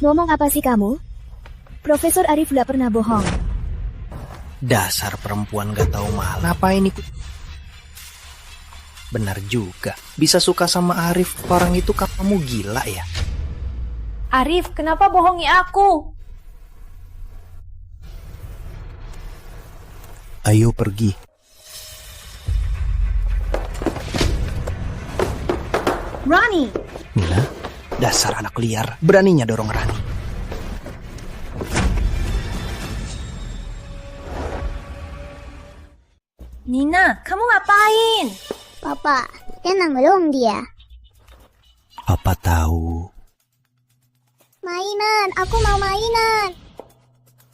Ngomong apa sih kamu? Profesor Arif gak pernah bohong. Dasar perempuan gak tahu malu. Ngapain ikut? Benar juga, bisa suka sama Arif. Orang itu kamu gila ya? Arif, kenapa bohongi aku? Ayo pergi. Rani. Nina, dasar anak liar. Beraninya dorong Rani. Nina, kamu ngapain? Papa, tenang belum dia? Apa tahu? Mainan, aku mau mainan.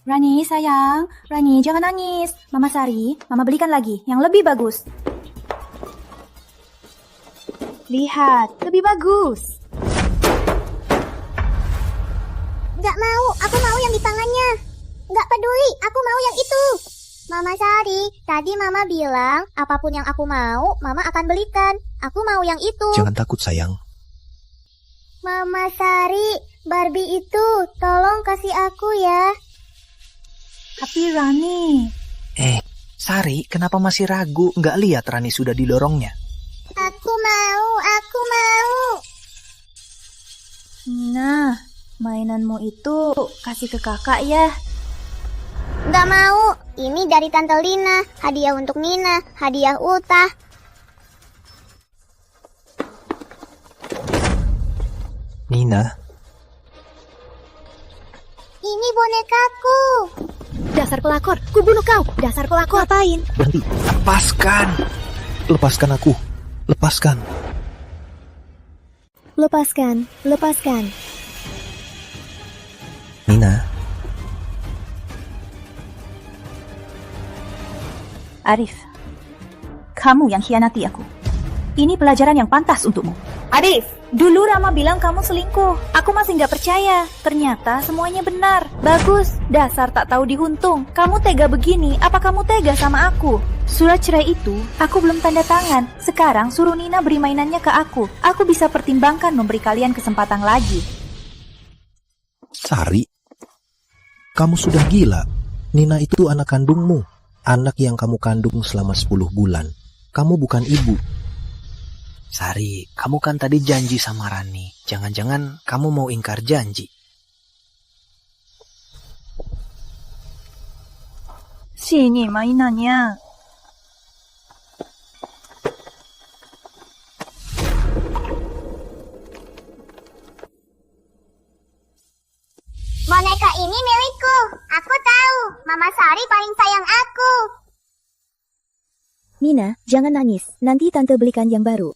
Rani, sayang. Rani, jangan nangis. Mama Sari, Mama belikan lagi yang lebih bagus. Lihat, lebih bagus. Gak mau, aku mau yang di tangannya. Gak peduli, aku mau yang itu. Mama Sari, tadi Mama bilang apapun yang aku mau, Mama akan belikan. Aku mau yang itu. Jangan takut sayang. Mama Sari, Barbie itu tolong kasih aku ya. Tapi Rani... Sari, kenapa masih ragu? Nggak lihat Rani sudah didorongnya? Aku mau. Nah, mainanmu itu kasih ke kakak ya. Nggak mau, ini dari Tante Lina. Hadiah untuk Nina, hadiah ultah. Nina. Ini bonekaku. Dasar pelakor, ku bunuh kau. Dasar pelakor. Ngapain? Berhenti. Lepaskan. Lepaskan aku. Lepaskan. Lepaskan. Nina. Arif, kamu yang hianati aku. Ini pelajaran yang pantas untukmu. Arif, dulu Rama bilang kamu selingkuh. Aku masih nggak percaya. Ternyata semuanya benar. Bagus, dasar tak tahu diuntung. Kamu tega begini, apa kamu tega sama aku? Surat cerai itu aku belum tanda tangan. Sekarang suruh Nina beri mainannya ke aku. Aku bisa pertimbangkan memberi kalian kesempatan lagi. Sari, kamu sudah gila. Nina itu anak kandungmu. Anak yang kamu kandung selama 10 bulan. Kamu bukan ibu. Sari, kamu kan tadi janji sama Rani. Jangan-jangan kamu mau ingkar janji. Sini mainannya. Boneka ini milikku. Aku tahu, Mama Sari paling sayang aku. Nina, jangan nangis. Nanti Tante belikan yang baru.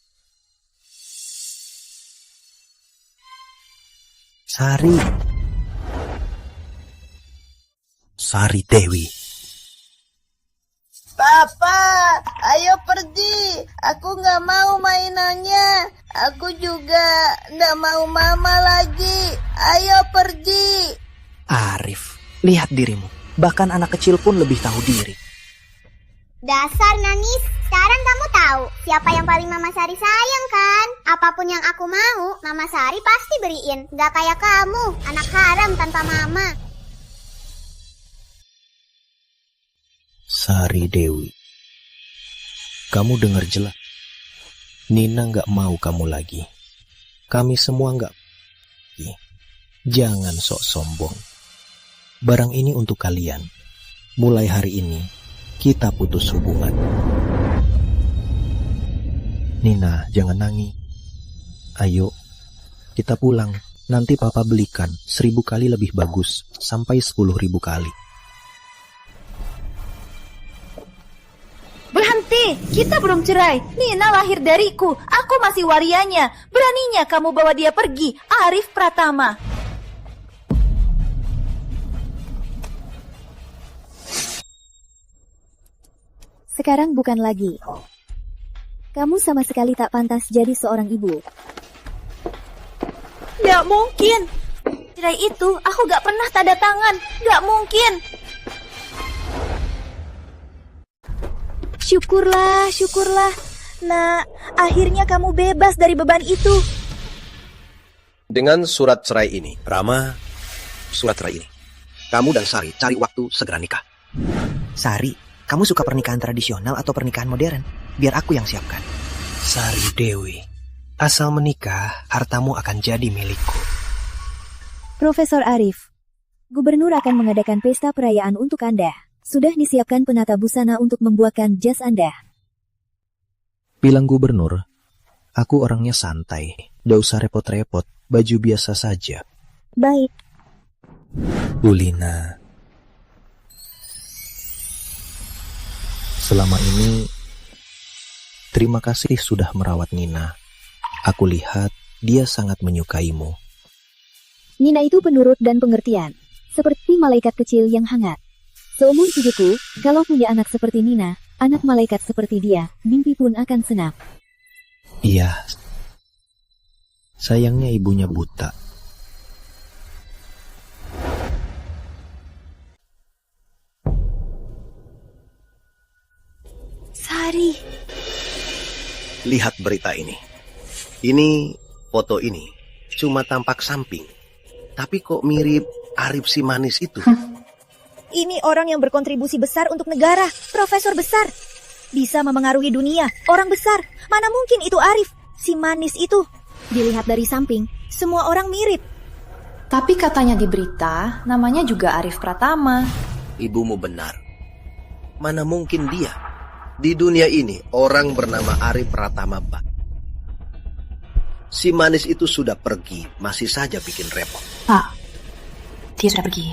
Sari. Sari Dewi. Papa, ayo pergi. Aku nggak mau mainannya. Aku juga nggak mau mama lagi. Ayo pergi. Arif, lihat dirimu. Bahkan anak kecil pun lebih tahu diri. Dasar Nanis, sekarang kamu tahu siapa yang paling Mama Sari sayang kan? Apapun yang aku mau, Mama Sari pasti beriin. Gak kayak kamu, anak haram tanpa mama. Sari Dewi. Kamu dengar jelas. Nina gak mau kamu lagi. Kami semua gak. Jangan sok sombong. Barang ini untuk kalian. Mulai hari ini, kita putus hubungan. Nina, jangan nangis. Ayo, kita pulang. Nanti papa belikan 1000 kali lebih bagus, sampai 10.000 kali. Berhenti, kita belum cerai. Nina lahir dariku, aku masih warianya. Beraninya kamu bawa dia pergi, Arif Pratama. Sekarang bukan lagi. Kamu sama sekali tak pantas jadi seorang ibu. Gak mungkin. Cerai itu aku gak pernah tanda tangan. Gak mungkin. Syukurlah, syukurlah. Nah, akhirnya kamu bebas dari beban itu. Dengan surat cerai ini, Rama, surat cerai ini. Kamu dan Sari cari waktu segera nikah. Sari, kamu suka pernikahan tradisional atau pernikahan modern? Biar aku yang siapkan. Sari Dewi, asal menikah, hartamu akan jadi milikku. Profesor Arif, Gubernur akan mengadakan pesta perayaan untuk Anda. Sudah disiapkan penata busana untuk membuatkan jas Anda. Bilang Gubernur, aku orangnya santai. Gak usah repot-repot, baju biasa saja. Baik. Ulina, selama ini, terima kasih sudah merawat Nina. Aku lihat dia sangat menyukaimu. Nina itu penurut dan pengertian, seperti malaikat kecil yang hangat. Seumur hidupku, kalau punya anak seperti Nina, anak malaikat seperti dia, mimpi pun akan senang. Iya, sayangnya ibunya buta. Sari. Lihat berita ini. Ini, foto ini, cuma tampak samping. Tapi kok mirip Arif si manis itu? Ini orang yang berkontribusi besar untuk negara, profesor besar. Bisa memengaruhi dunia, orang besar. Mana mungkin itu Arif, si manis itu. Dilihat dari samping, semua orang mirip. Tapi katanya di berita, namanya juga Arif Pratama. Ibumu benar. Mana mungkin dia? Di dunia ini, orang bernama Arif Pratama Bak. Si manis itu sudah pergi, masih saja bikin repot. Pak, dia sudah pergi.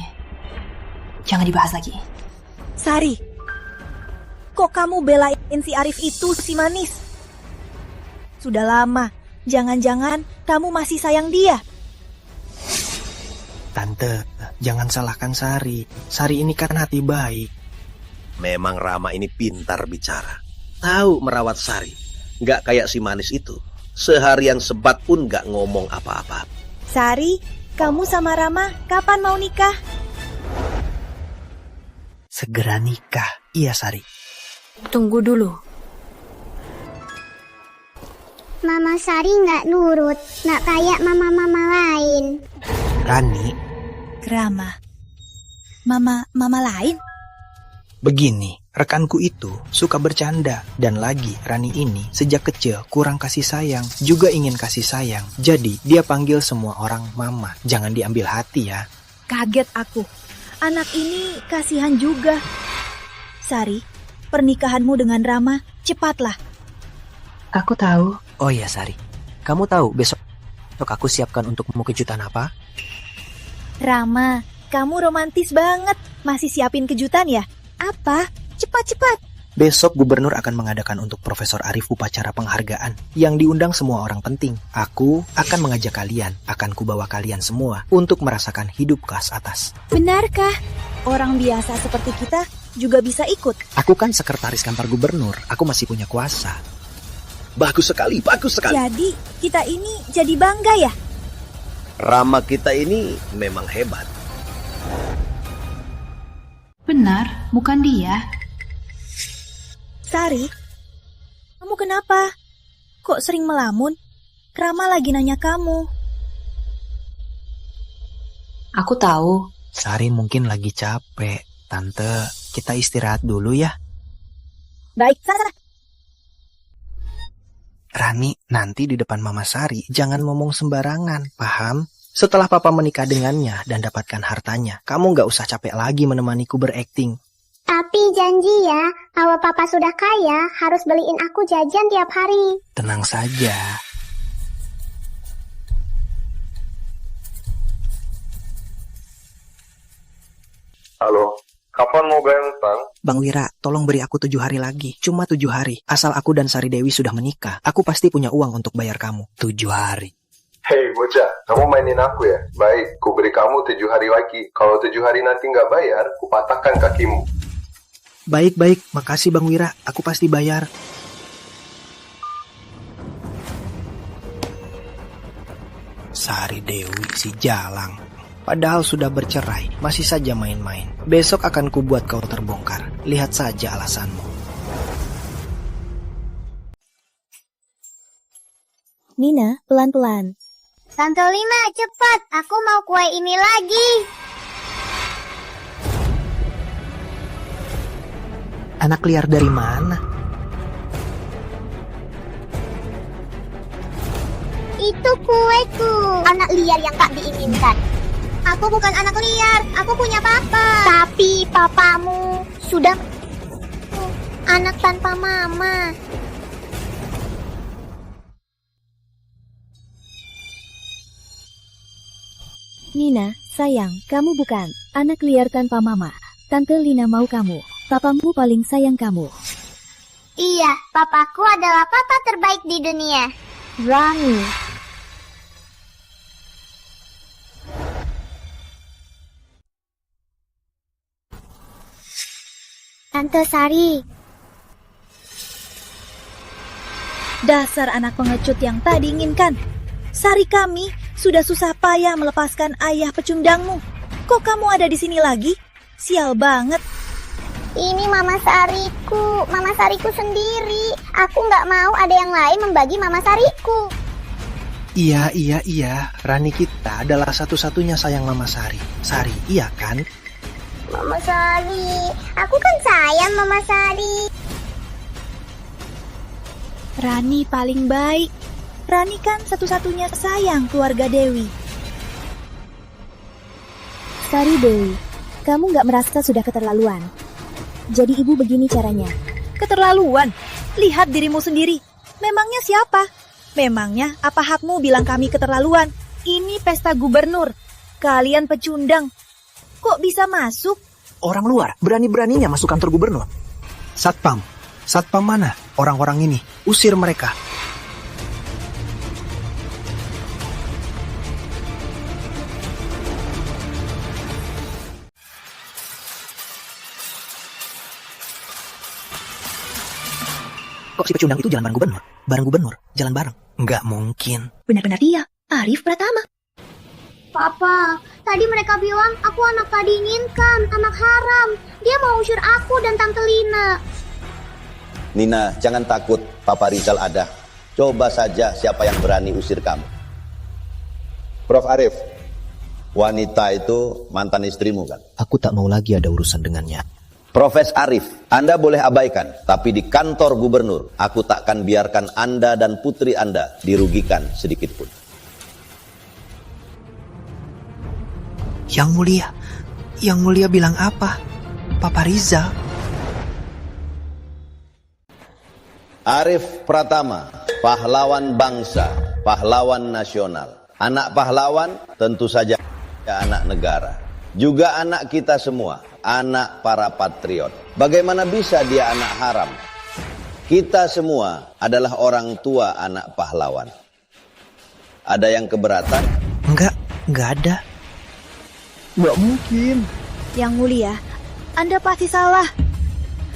Jangan dibahas lagi. Sari, kok kamu belain si Arif itu, si manis? Sudah lama, jangan-jangan kamu masih sayang dia. Tante, jangan salahkan Sari. Sari ini kan hati baik. Memang Rama ini pintar bicara. Tahu merawat Sari. Nggak kayak si manis itu. Seharian sebat pun nggak ngomong apa-apa. Sari, kamu sama Rama kapan mau nikah? Segera nikah, iya Sari. Tunggu dulu. Mama Sari nggak nurut, nggak kayak mama-mama lain. Rani, Rama, mama lain? begini, Rekanku itu suka bercanda, dan lagi Rani ini sejak kecil kurang kasih sayang, juga ingin kasih sayang. Jadi dia panggil semua orang mama. Jangan diambil hati ya. Kaget aku. Anak ini kasihan juga. Sari, pernikahanmu dengan Rama cepatlah. Aku tahu. Oh iya Sari, kamu tahu besok aku siapkan untukmu kejutan apa? Rama, kamu romantis banget. Masih siapin kejutan ya? Apa? Cepat-cepat. Besok gubernur akan mengadakan untuk Profesor Arif upacara penghargaan yang diundang semua orang penting. Aku akan mengajak kalian, akan kubawa kalian semua untuk merasakan hidup kelas atas. Benarkah? Orang biasa seperti kita juga bisa ikut. Aku kan sekretaris kantor gubernur, aku masih punya kuasa. Bagus sekali, bagus sekali. Jadi kita ini jadi bangga ya? Rama kita ini memang hebat. Benar, bukan dia. Sari, kamu kenapa? Kok sering melamun? Rama lagi nanya kamu. Aku tahu. Sari mungkin lagi capek. Tante, kita istirahat dulu ya. Baik, sana. Rani, nanti di depan Mama Sari jangan ngomong sembarangan, paham? Setelah Papa menikah dengannya dan dapatkan hartanya, kamu gak usah capek lagi menemaniku berakting. Tapi janji ya, kalau Papa sudah kaya, harus beliin aku jajan tiap hari. Tenang saja. Halo, kapan mau bayar utang? Bang Wira, tolong beri aku 7 hari lagi. Cuma 7 hari. Asal aku dan Sari Dewi sudah menikah, aku pasti punya uang untuk bayar kamu. 7 hari. Hei bocah, kamu mainin aku ya? Baik, ku beri kamu 7 hari lagi. Kalau 7 hari nanti nggak bayar, ku patahkan kakimu. Baik, makasih Bang Wira, aku pasti bayar. Sari Dewi si Jalang. Padahal sudah bercerai, masih saja main-main. Besok akan kubuat kau terbongkar. Lihat saja alasanmu. Nina, pelan-pelan. Tante Lina, cepat. Aku mau kue ini lagi. Anak liar dari mana? Itu kueku. Anak liar yang tak diinginkan. Aku bukan anak liar. Aku punya papa. Tapi papamu sudah anak tanpa mama. Nina, sayang, kamu bukan anak liar tanpa mama. Tante Lina mau kamu. Papamu paling sayang kamu. Iya, papaku adalah papa terbaik di dunia. Rani. Tante Sari. Dasar anak pengecut yang tak diinginkan. Sari kami sudah susah payah melepaskan ayah pecundangmu. Kok kamu ada di sini lagi? Sial banget. Ini Mama Sariku. Mama Sariku sendiri. Aku nggak mau ada yang lain membagi Mama Sariku. Iya. Rani kita adalah satu-satunya sayang Mama Sari. Sari, iya kan? Mama Sari. Aku kan sayang Mama Sari. Rani paling baik. Rani kan satu-satunya sayang keluarga Dewi. Sari Dewi, kamu nggak merasa sudah keterlaluan? Jadi ibu begini caranya. Keterlaluan? Lihat dirimu sendiri. Memangnya siapa? Memangnya apa hakmu bilang kami keterlaluan? Ini pesta gubernur. Kalian pecundang. Kok bisa masuk? Orang luar berani-beraninya masuk kantor gubernur. Satpam mana? Orang-orang ini, usir mereka. Kok si pecundang itu jalan bareng gubernur? Bareng gubernur, jalan bareng? Nggak mungkin. Benar-benar dia, Arif Pratama. Papa, tadi mereka bilang aku anak tak diinginkan, anak haram. Dia mau usir aku dan Tante Lina. Nina, jangan takut, Papa Rizal ada. Coba saja siapa yang berani usir kamu. Prof. Arif, wanita itu mantan istrimu kan? Aku tak mau lagi ada urusan dengannya. Profes Arif, Anda boleh abaikan, tapi di kantor gubernur, aku takkan biarkan Anda dan putri Anda dirugikan sedikit pun. Yang mulia bilang apa? Papa Rizal. Arif Pratama, pahlawan bangsa, pahlawan nasional. Anak pahlawan tentu saja anak negara. Juga anak kita semua, anak para patriot. Bagaimana bisa dia anak haram? Kita semua adalah orang tua anak pahlawan. Ada yang keberatan? Enggak ada. Nggak mungkin. Yang mulia, Anda pasti salah.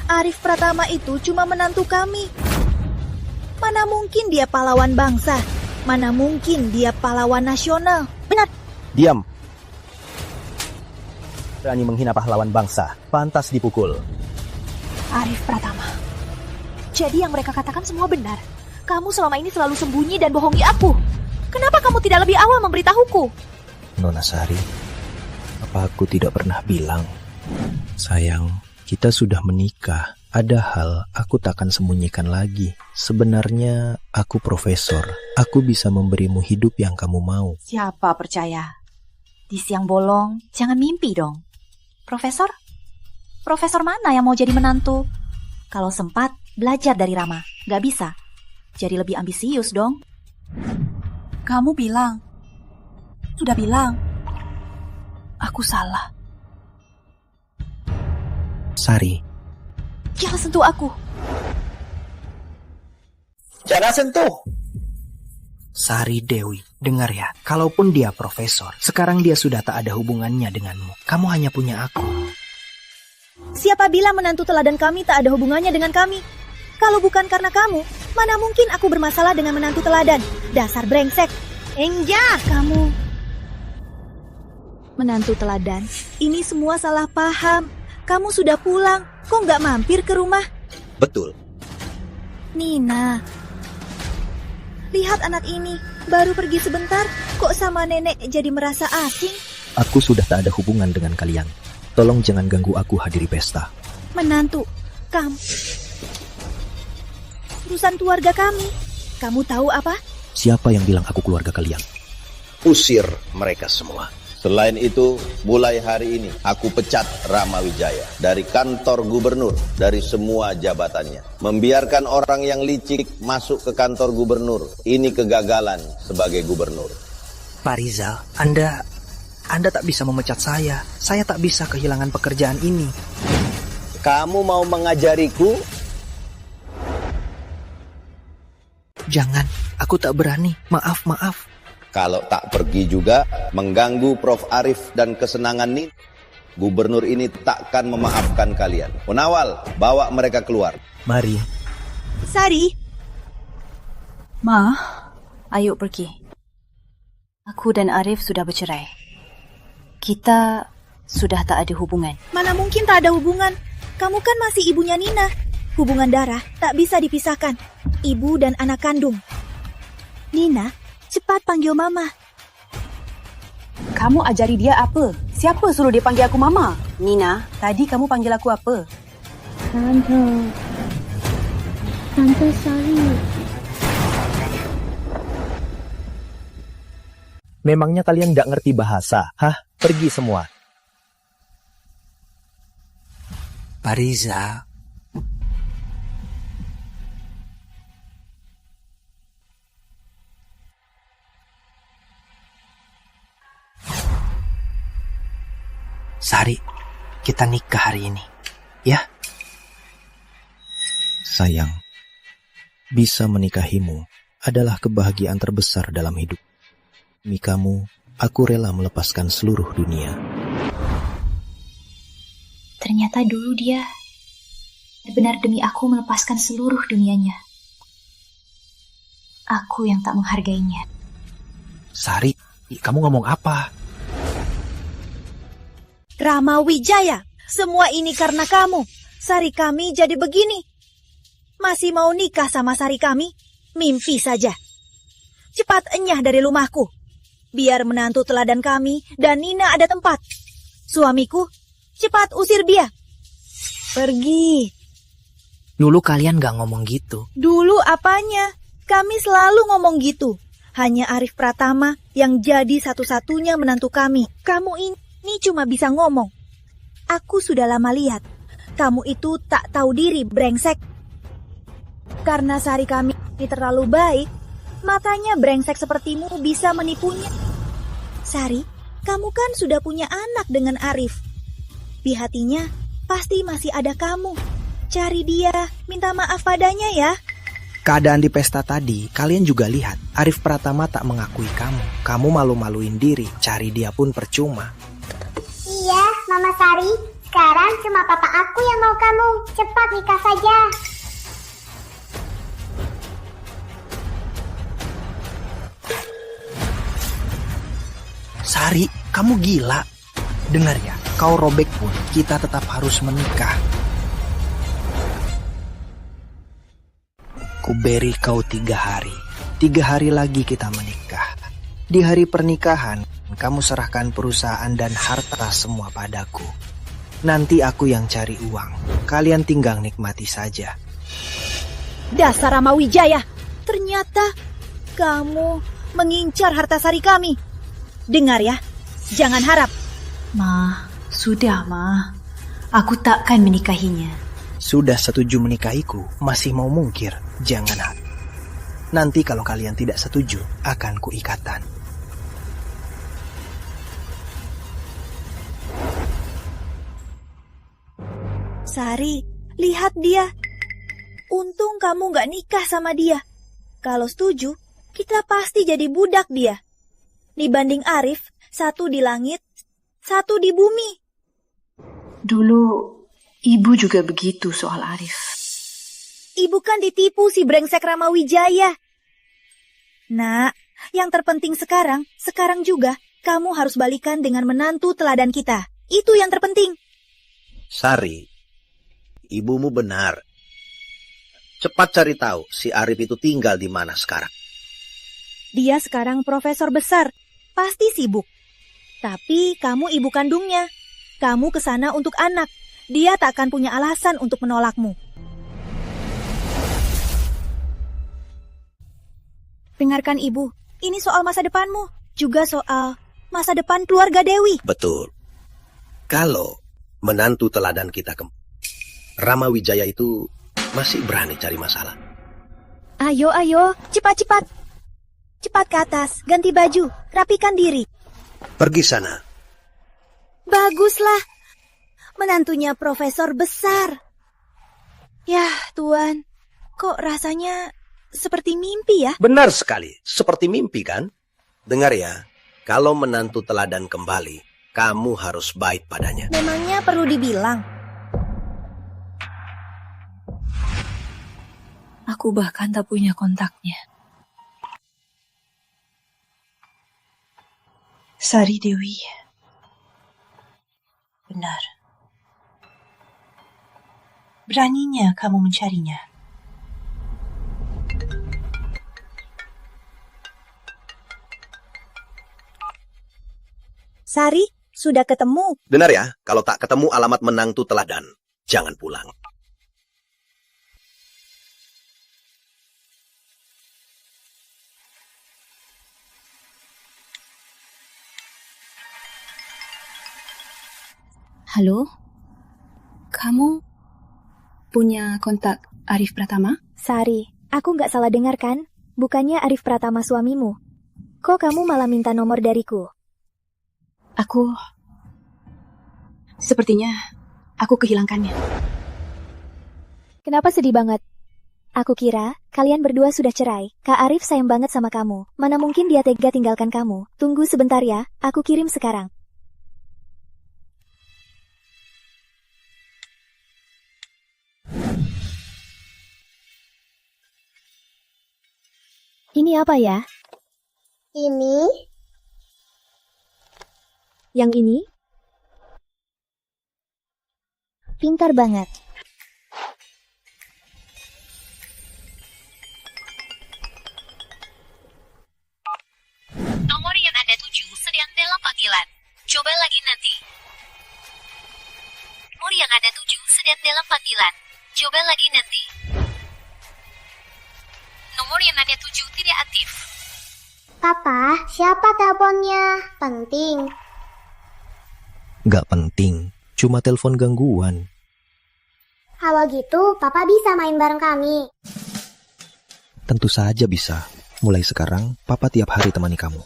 Arif Pratama itu cuma menantu kami. Mana mungkin dia pahlawan bangsa? Mana mungkin dia pahlawan nasional? Benar. Diam. Berani menghina pahlawan bangsa, pantas dipukul. Arif Pratama. Jadi yang mereka katakan semua benar. Kamu selama ini selalu sembunyi dan bohongi aku. Kenapa kamu tidak lebih awal memberitahuku? Nona Sari, apa aku tidak pernah bilang? Sayang, kita sudah menikah. Ada hal aku takkan sembunyikan lagi. Sebenarnya aku profesor. Aku bisa memberimu hidup yang kamu mau. Siapa percaya? Di siang bolong, jangan mimpi dong. Profesor? Profesor mana yang mau jadi menantu? Kalau sempat, belajar dari Rama. Gak bisa. Jadi lebih ambisius dong. Kamu bilang. Sudah bilang. Aku salah. Sari. Jangan sentuh aku. Jangan sentuh. Sari Dewi, dengar ya, kalaupun dia profesor, sekarang dia sudah tak ada hubungannya denganmu. Kamu hanya punya aku. Siapa bilang menantu teladan kami tak ada hubungannya dengan kami? Kalau bukan karena kamu, mana mungkin aku bermasalah dengan menantu teladan? Dasar brengsek. Enja, kamu. Menantu teladan, ini semua salah paham. Kamu sudah pulang, kok nggak mampir ke rumah? Betul. Nina, lihat anak ini, baru pergi sebentar, kok sama nenek jadi merasa asing? Aku sudah tak ada hubungan dengan kalian. Tolong jangan ganggu aku hadiri pesta. Menantu, kamu. Urusan keluarga kami. Kamu tahu apa? Siapa yang bilang aku keluarga kalian? Usir mereka semua. Selain itu, mulai hari ini aku pecat Rama Wijaya dari kantor gubernur, dari semua jabatannya. Membiarkan orang yang licik masuk ke kantor gubernur, ini kegagalan sebagai gubernur. Pak Rizal, Anda tak bisa memecat saya. Saya tak bisa kehilangan pekerjaan ini. Kamu mau mengajariku? Jangan, aku tak berani. Maaf. Kalau tak pergi juga, mengganggu Prof. Arif dan kesenangan Nin, gubernur ini takkan memaafkan kalian. Penawal, bawa mereka keluar. Mari. Sari. Ma, ayo pergi. Aku dan Arif sudah bercerai. Kita sudah tak ada hubungan. Mana mungkin tak ada hubungan? Kamu kan masih ibunya Nina. Hubungan darah tak bisa dipisahkan. Ibu dan anak kandung. Nina, cepat panggil Mama. Kamu ajari dia apa? Siapa suruh dia panggil aku Mama? Nina, tadi kamu panggil aku apa? Tante Sari. Memangnya kalian nggak ngerti bahasa? Hah? Pergi semua. Pak Rizal. Sari, kita nikah hari ini, ya? Sayang, bisa menikahimu adalah kebahagiaan terbesar dalam hidup. Demi kamu, aku rela melepaskan seluruh dunia. Ternyata dulu dia benar demi aku melepaskan seluruh dunianya. Aku yang tak menghargainya. Sari, kamu ngomong apa? Rama Wijaya, semua ini karena kamu. Sari kami jadi begini. Masih mau nikah sama Sari kami? Mimpi saja. Cepat enyah dari rumahku. Biar menantu teladan kami dan Nina ada tempat. Suamiku, cepat usir dia. Pergi. Dulu kalian gak ngomong gitu. Dulu apanya? Kami selalu ngomong gitu. Hanya Arif Pratama yang jadi satu-satunya menantu kami. Kamu ini cuma bisa ngomong. Aku sudah lama lihat. Kamu itu tak tahu diri, brengsek. Karena Sari kami terlalu baik, makanya brengsek sepertimu bisa menipunya. Sari, kamu kan sudah punya anak dengan Arif. Di hatinya pasti masih ada kamu. Cari dia, minta maaf padanya ya. Keadaan di pesta tadi, kalian juga lihat. Arif Pratama tak mengakui kamu. Kamu malu-maluin diri, cari dia pun percuma. Iya, Mama Sari. Sekarang cuma papa aku yang mau kamu. Cepat nikah saja. Sari, kamu gila. Dengar ya, kau robek pun, kita tetap harus menikah. Ku beri kau 3 hari. 3 hari lagi kita menikah. Di hari pernikahan, kamu serahkan perusahaan dan harta semua padaku. Nanti aku yang cari uang. Kalian tinggal nikmati saja. Dasar Rama Wijaya, ternyata kamu mengincar harta Sari kami. Dengar ya, jangan harap. Ma, sudah Ma. Aku takkan menikahinya. Sudah setuju menikahiku, masih mau mungkir. Jangan harap. Nanti kalau kalian tidak setuju, akan kuikatan. Sari, lihat dia. Untung kamu gak nikah sama dia. Kalau setuju, kita pasti jadi budak dia. Dibanding Arif, satu di langit, satu di bumi. Dulu, ibu juga begitu soal Arif. Ibu kan ditipu si brengsek Rama Wijaya. Nak, yang terpenting sekarang juga, kamu harus balikan dengan menantu teladan kita. Itu yang terpenting. Sari, ibumu benar. Cepat cari tahu si Arif itu tinggal di mana sekarang. Dia sekarang profesor besar, pasti sibuk. Tapi kamu ibu kandungnya. Kamu kesana untuk anak. Dia tak akan punya alasan untuk menolakmu. Dengarkan ibu, ini soal masa depanmu. Juga soal masa depan keluarga Dewi. Betul. Kalau menantu teladan kita Rama Wijaya itu masih berani cari masalah. Ayo, cepat. Cepat ke atas, ganti baju, rapikan diri. Pergi sana. Baguslah. Menantunya profesor besar. Yah, Tuan. Kok rasanya seperti mimpi ya? Benar sekali, seperti mimpi kan? Dengar ya, kalau menantu teladan kembali, kamu harus baik padanya. Memangnya perlu dibilang? Aku bahkan tak punya kontaknya. Sari Dewi. Benar. Beraninya kamu mencarinya. Sari, sudah ketemu. Benar ya, kalau tak ketemu alamat menantu teladan, jangan pulang. Halo? Kamu punya kontak Arif Pratama? Sari, aku nggak salah dengar kan? Bukannya Arif Pratama suamimu? Kok kamu malah minta nomor dariku? Sepertinya aku kehilangannya. Kenapa sedih banget? Aku kira kalian berdua sudah cerai. Kak Arif sayang banget sama kamu. Mana mungkin dia tega tinggalkan kamu. Tunggu sebentar ya, aku kirim sekarang. Ini apa ya? Ini? Yang ini? Pintar banget. Nomor yang Anda tuju sedang dalam panggilan. Coba lagi nanti. Nomor yang Anda tuju sedang dalam panggilan. panggilan. Coba lagi nanti. Nomor yang ada 7 tidak aktif. Papa, siapa teleponnya? Penting. Gak penting, cuma telepon gangguan. Kalau gitu, Papa bisa main bareng kami. Tentu saja bisa. Mulai sekarang, Papa tiap hari temani kamu.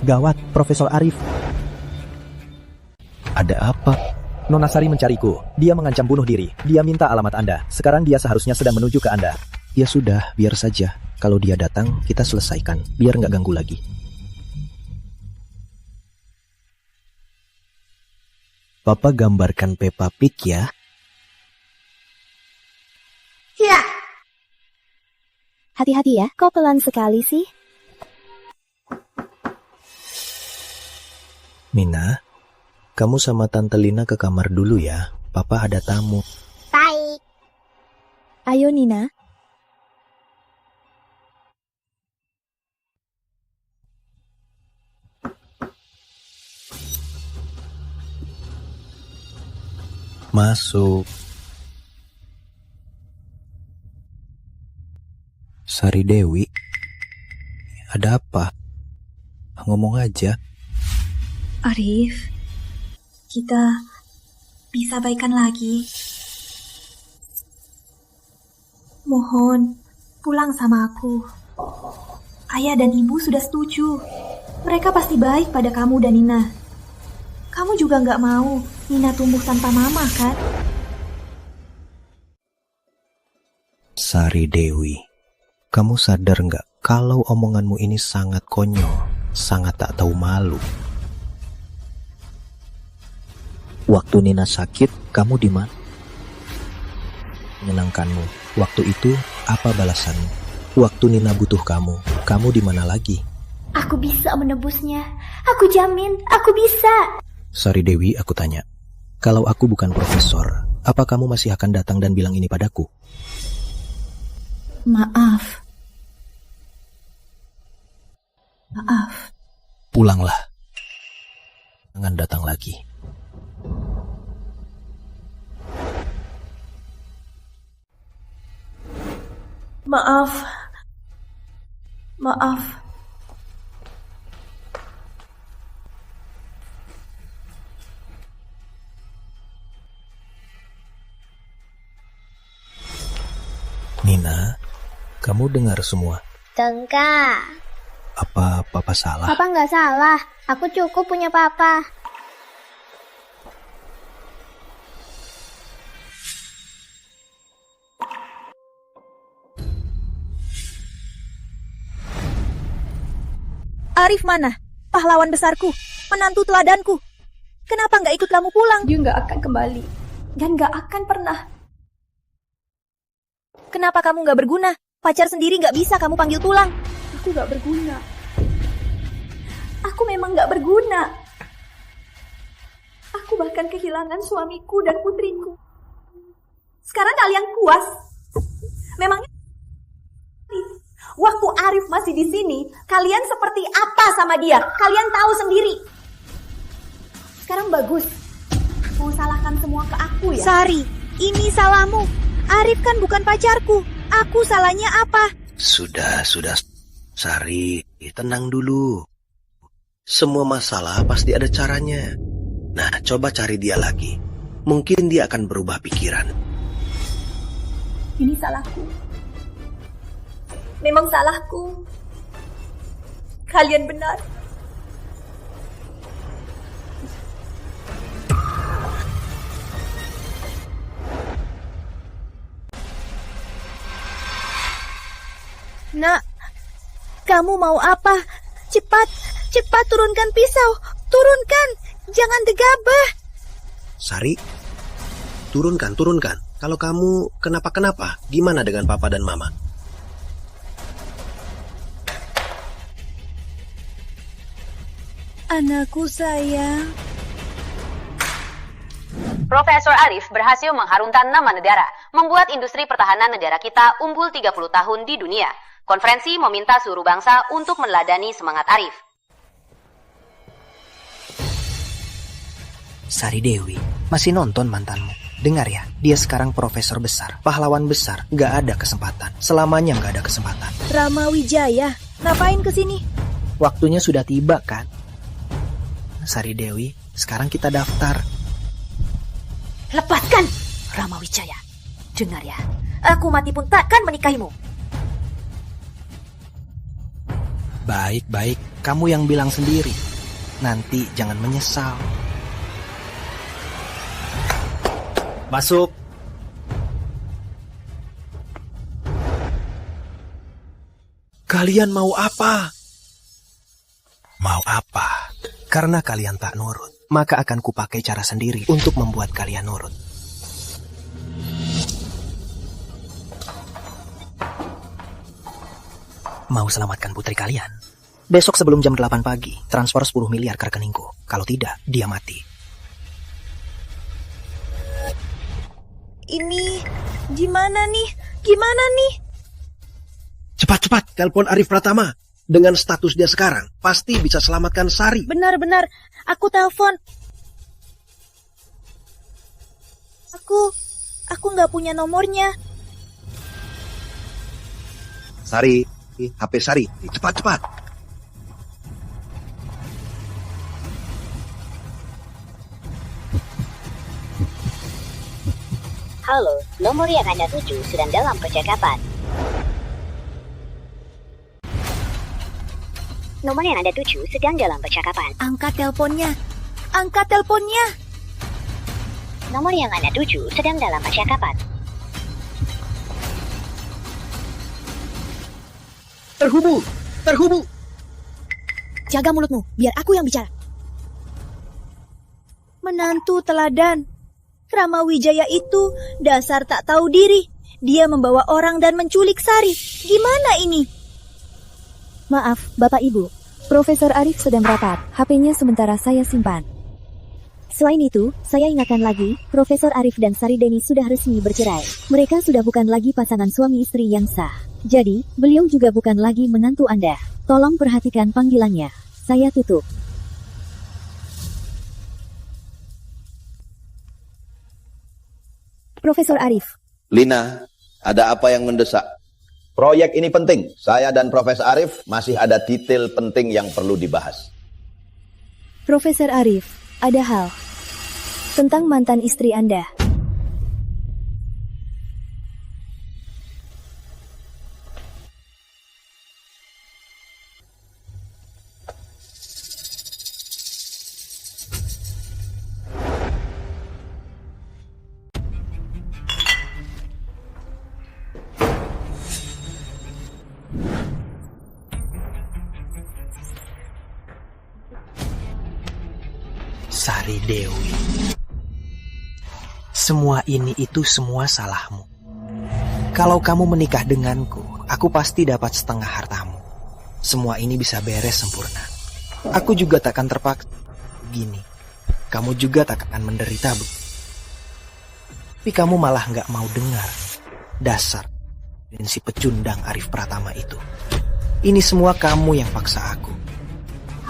Gawat, Profesor Arif. Ada apa? Nona Sari mencariku. Dia mengancam bunuh diri. Dia minta alamat Anda. Sekarang dia seharusnya sedang menuju ke Anda. Ya sudah, biar saja. Kalau dia datang, kita selesaikan. Biar nggak ganggu lagi. Papa gambarkan Peppa Pig ya. Ya. Hati-hati ya, kok pelan sekali sih? Nina, kamu sama Tante Lina ke kamar dulu ya. Papa ada tamu. Baik. Ayo Nina. Masuk. Sari Dewi, ada apa? Ngomong aja. Arif, kita bisa baikan lagi. Mohon, pulang sama aku. Ayah dan ibu sudah setuju. Mereka pasti baik pada kamu dan Nina. Kamu juga nggak mau Nina tumbuh tanpa mama, kan? Sari Dewi, kamu sadar nggak kalau omonganmu ini sangat konyol, sangat tak tahu malu? Waktu Nina sakit, kamu di mana? Menyenangkanmu. Waktu itu, apa balasanmu? Waktu Nina butuh kamu di mana lagi? Aku bisa menebusnya. Aku jamin, aku bisa. Sari Dewi, aku tanya. Kalau aku bukan profesor, apa kamu masih akan datang dan bilang ini padaku? Maaf. Pulanglah. Jangan datang lagi. Maaf. Nina, kamu dengar semua? Enggak. Apa Papa salah? Papa nggak salah. Aku cukup punya Papa. Arif mana? Pahlawan besarku, menantu teladanku. Kenapa nggak ikut kamu pulang? Dia nggak akan kembali. Dan nggak akan pernah. Kenapa kamu nggak berguna? Pacar sendiri nggak bisa kamu panggil tulang. Aku nggak berguna. Aku memang nggak berguna. Aku bahkan kehilangan suamiku dan putriku. Sekarang kalian puas? Memangnya waktu Arif masih di sini, kalian seperti apa sama dia? Kalian tahu sendiri. Sekarang bagus. Mau salahkan semua ke aku ya? Sari, ini salahmu. Arif kan bukan pacarku. Aku salahnya apa? Sudah, Sari, tenang dulu. Semua masalah pasti ada caranya. Nah, coba cari dia lagi. Mungkin dia akan berubah pikiran. Ini salahku. Memang salahku. Kalian benar. Nak, kamu mau apa? Cepat turunkan pisau. Turunkan, jangan gegabah. Sari, turunkan. Kalau kamu kenapa-kenapa, gimana dengan Papa dan Mama? Anakku sayang. Profesor Arif berhasil mengharumkan nama negara, membuat industri pertahanan negara kita unggul 30 tahun di dunia. Konferensi meminta seluruh bangsa untuk meneladani semangat Arif. Sari Dewi, masih nonton mantanmu? Dengar ya, dia sekarang profesor besar, pahlawan besar, gak ada kesempatan. Selamanya gak ada kesempatan. Rama Wijaya, ngapain kesini? Waktunya sudah tiba kan? Sari Dewi, sekarang kita daftar. Lepaskan, Rama Wijaya. Dengar ya, aku mati pun takkan menikahimu. Baik, kamu yang bilang sendiri. Nanti jangan menyesal. Masuk. Kalian mau apa? Mau apa? Karena kalian tak nurut, maka akan kupakai cara sendiri untuk membuat kalian nurut. Mau selamatkan putri kalian? Besok sebelum jam 8 pagi, transfer 10 miliar ke rekeningku. Kalau tidak, dia mati. Ini gimana nih? Gimana nih? Cepat, telepon Arif Pratama. Dengan status dia sekarang, pasti bisa selamatkan Sari. Benar, aku telepon. Aku nggak punya nomornya. Sari, HP Sari, cepat. Halo, nomor yang Anda tuju sedang dalam percakapan. Nomor yang Anda tuju sedang dalam percakapan. Angkat teleponnya. Nomor yang Anda tuju sedang dalam percakapan. Terhubung. Jaga mulutmu, biar aku yang bicara. Menantu teladan. Rama Wijaya itu dasar tak tahu diri. Dia membawa orang dan menculik Sari. Gimana ini? Maaf, Bapak Ibu. Profesor Arif sedang rapat. HP-nya sementara saya simpan. Selain itu, saya ingatkan lagi, Profesor Arif dan Sari Deni sudah resmi bercerai. Mereka sudah bukan lagi pasangan suami istri yang sah. Jadi, beliau juga bukan lagi menantu Anda. Tolong perhatikan panggilannya. Saya tutup. Profesor Arif. Lina, ada apa yang mendesak? Proyek ini penting. Saya dan Profesor Arif masih ada detail penting yang perlu dibahas. Profesor Arif, ada hal tentang mantan istri Anda. Sari Dewi. Semua ini itu semua salahmu. Kalau kamu menikah denganku, aku pasti dapat setengah hartamu. Semua ini bisa beres sempurna. Aku juga takkan terpaksa begini. Kamu juga tak akan menderita Tapi kamu malah gak mau dengar. Dasar si pecundang Arif Pratama itu. Ini semua kamu yang paksa aku.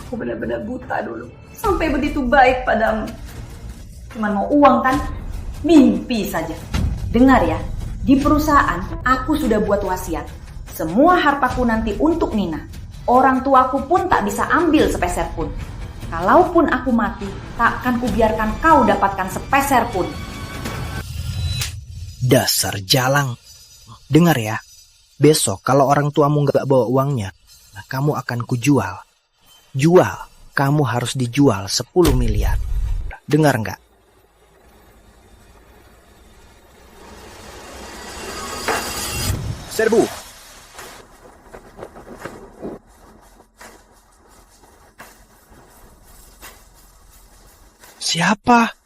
Aku benar-benar buta dulu. Sampai begitu baik padamu. Cuman mau uang kan? Mimpi saja. Dengar ya, di perusahaan aku sudah buat wasiat. Semua hartaku nanti untuk Nina. Orang tuaku pun tak bisa ambil sepeser pun. Kalaupun aku mati, takkan kubiarkan kau dapatkan sepeser pun. Dasar jalang. Dengar ya, besok kalau orang tuamu gak bawa uangnya, kamu akan kujual. Jual. Kamu harus dijual 10 miliar. Dengar nggak? Serbu. Siapa?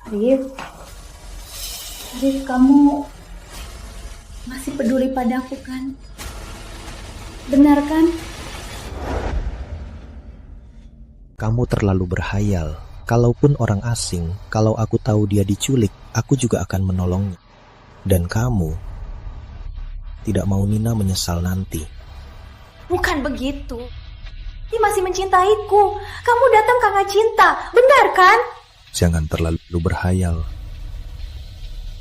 Arif, kamu masih peduli padaku kan? Benar kan? Kamu terlalu berhayal, Kalaupun orang asing, kalau aku tahu dia diculik, aku juga akan menolongnya. Dan kamu tidak mau Nina menyesal nanti. Bukan begitu. Dia masih mencintaiku. Kamu datang karena cinta, benar kan? Jangan terlalu berhayal.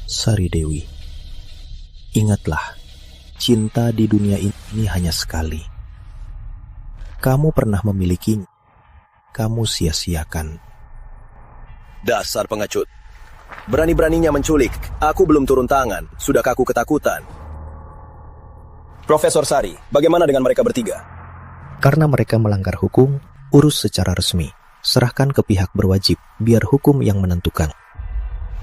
Sari Dewi, ingatlah, cinta di dunia ini hanya sekali. Kamu pernah memilikinya, kamu sia-siakan. Dasar pengecut. Berani-beraninya menculik. Aku belum turun tangan. Sudah kaku ketakutan. Profesor Sari, bagaimana dengan mereka bertiga? Karena mereka melanggar hukum, urus secara resmi. Serahkan ke pihak berwajib, biar hukum yang menentukan.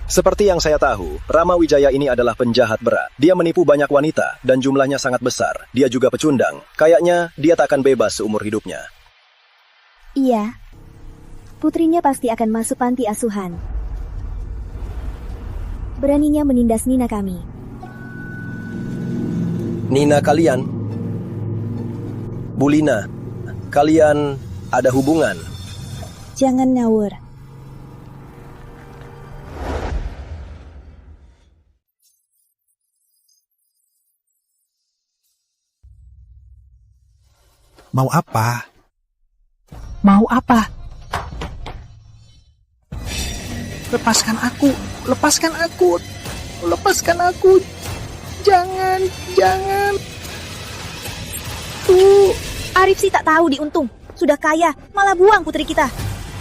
Seperti yang saya tahu, Rama Wijaya ini adalah penjahat berat. Dia menipu banyak wanita dan jumlahnya sangat besar. Dia juga pecundang. Kayaknya dia tak akan bebas seumur hidupnya. Iya. Putrinya pasti akan masuk panti asuhan. Beraninya menindas Nina kami. Nina kalian? Bulina, kalian ada hubungan? Jangan ngawur. Mau apa? Mau apa? Lepaskan aku, lepaskan aku, lepaskan aku. Jangan, jangan. Arif sih tak tahu diuntung. Sudah kaya, malah buang putri kita.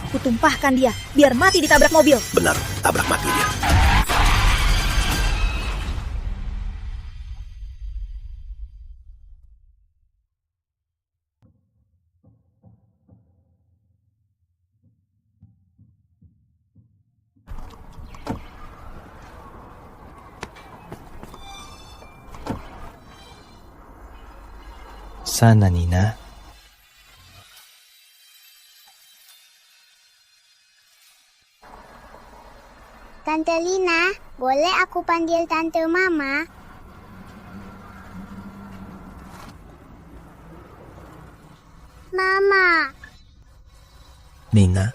Kutumpahkan dia, biar mati ditabrak mobil. Benar, tabrak mati dia. Sana, Nina. Tante Lina, boleh aku panggil Tante Mama? Mama. Nina,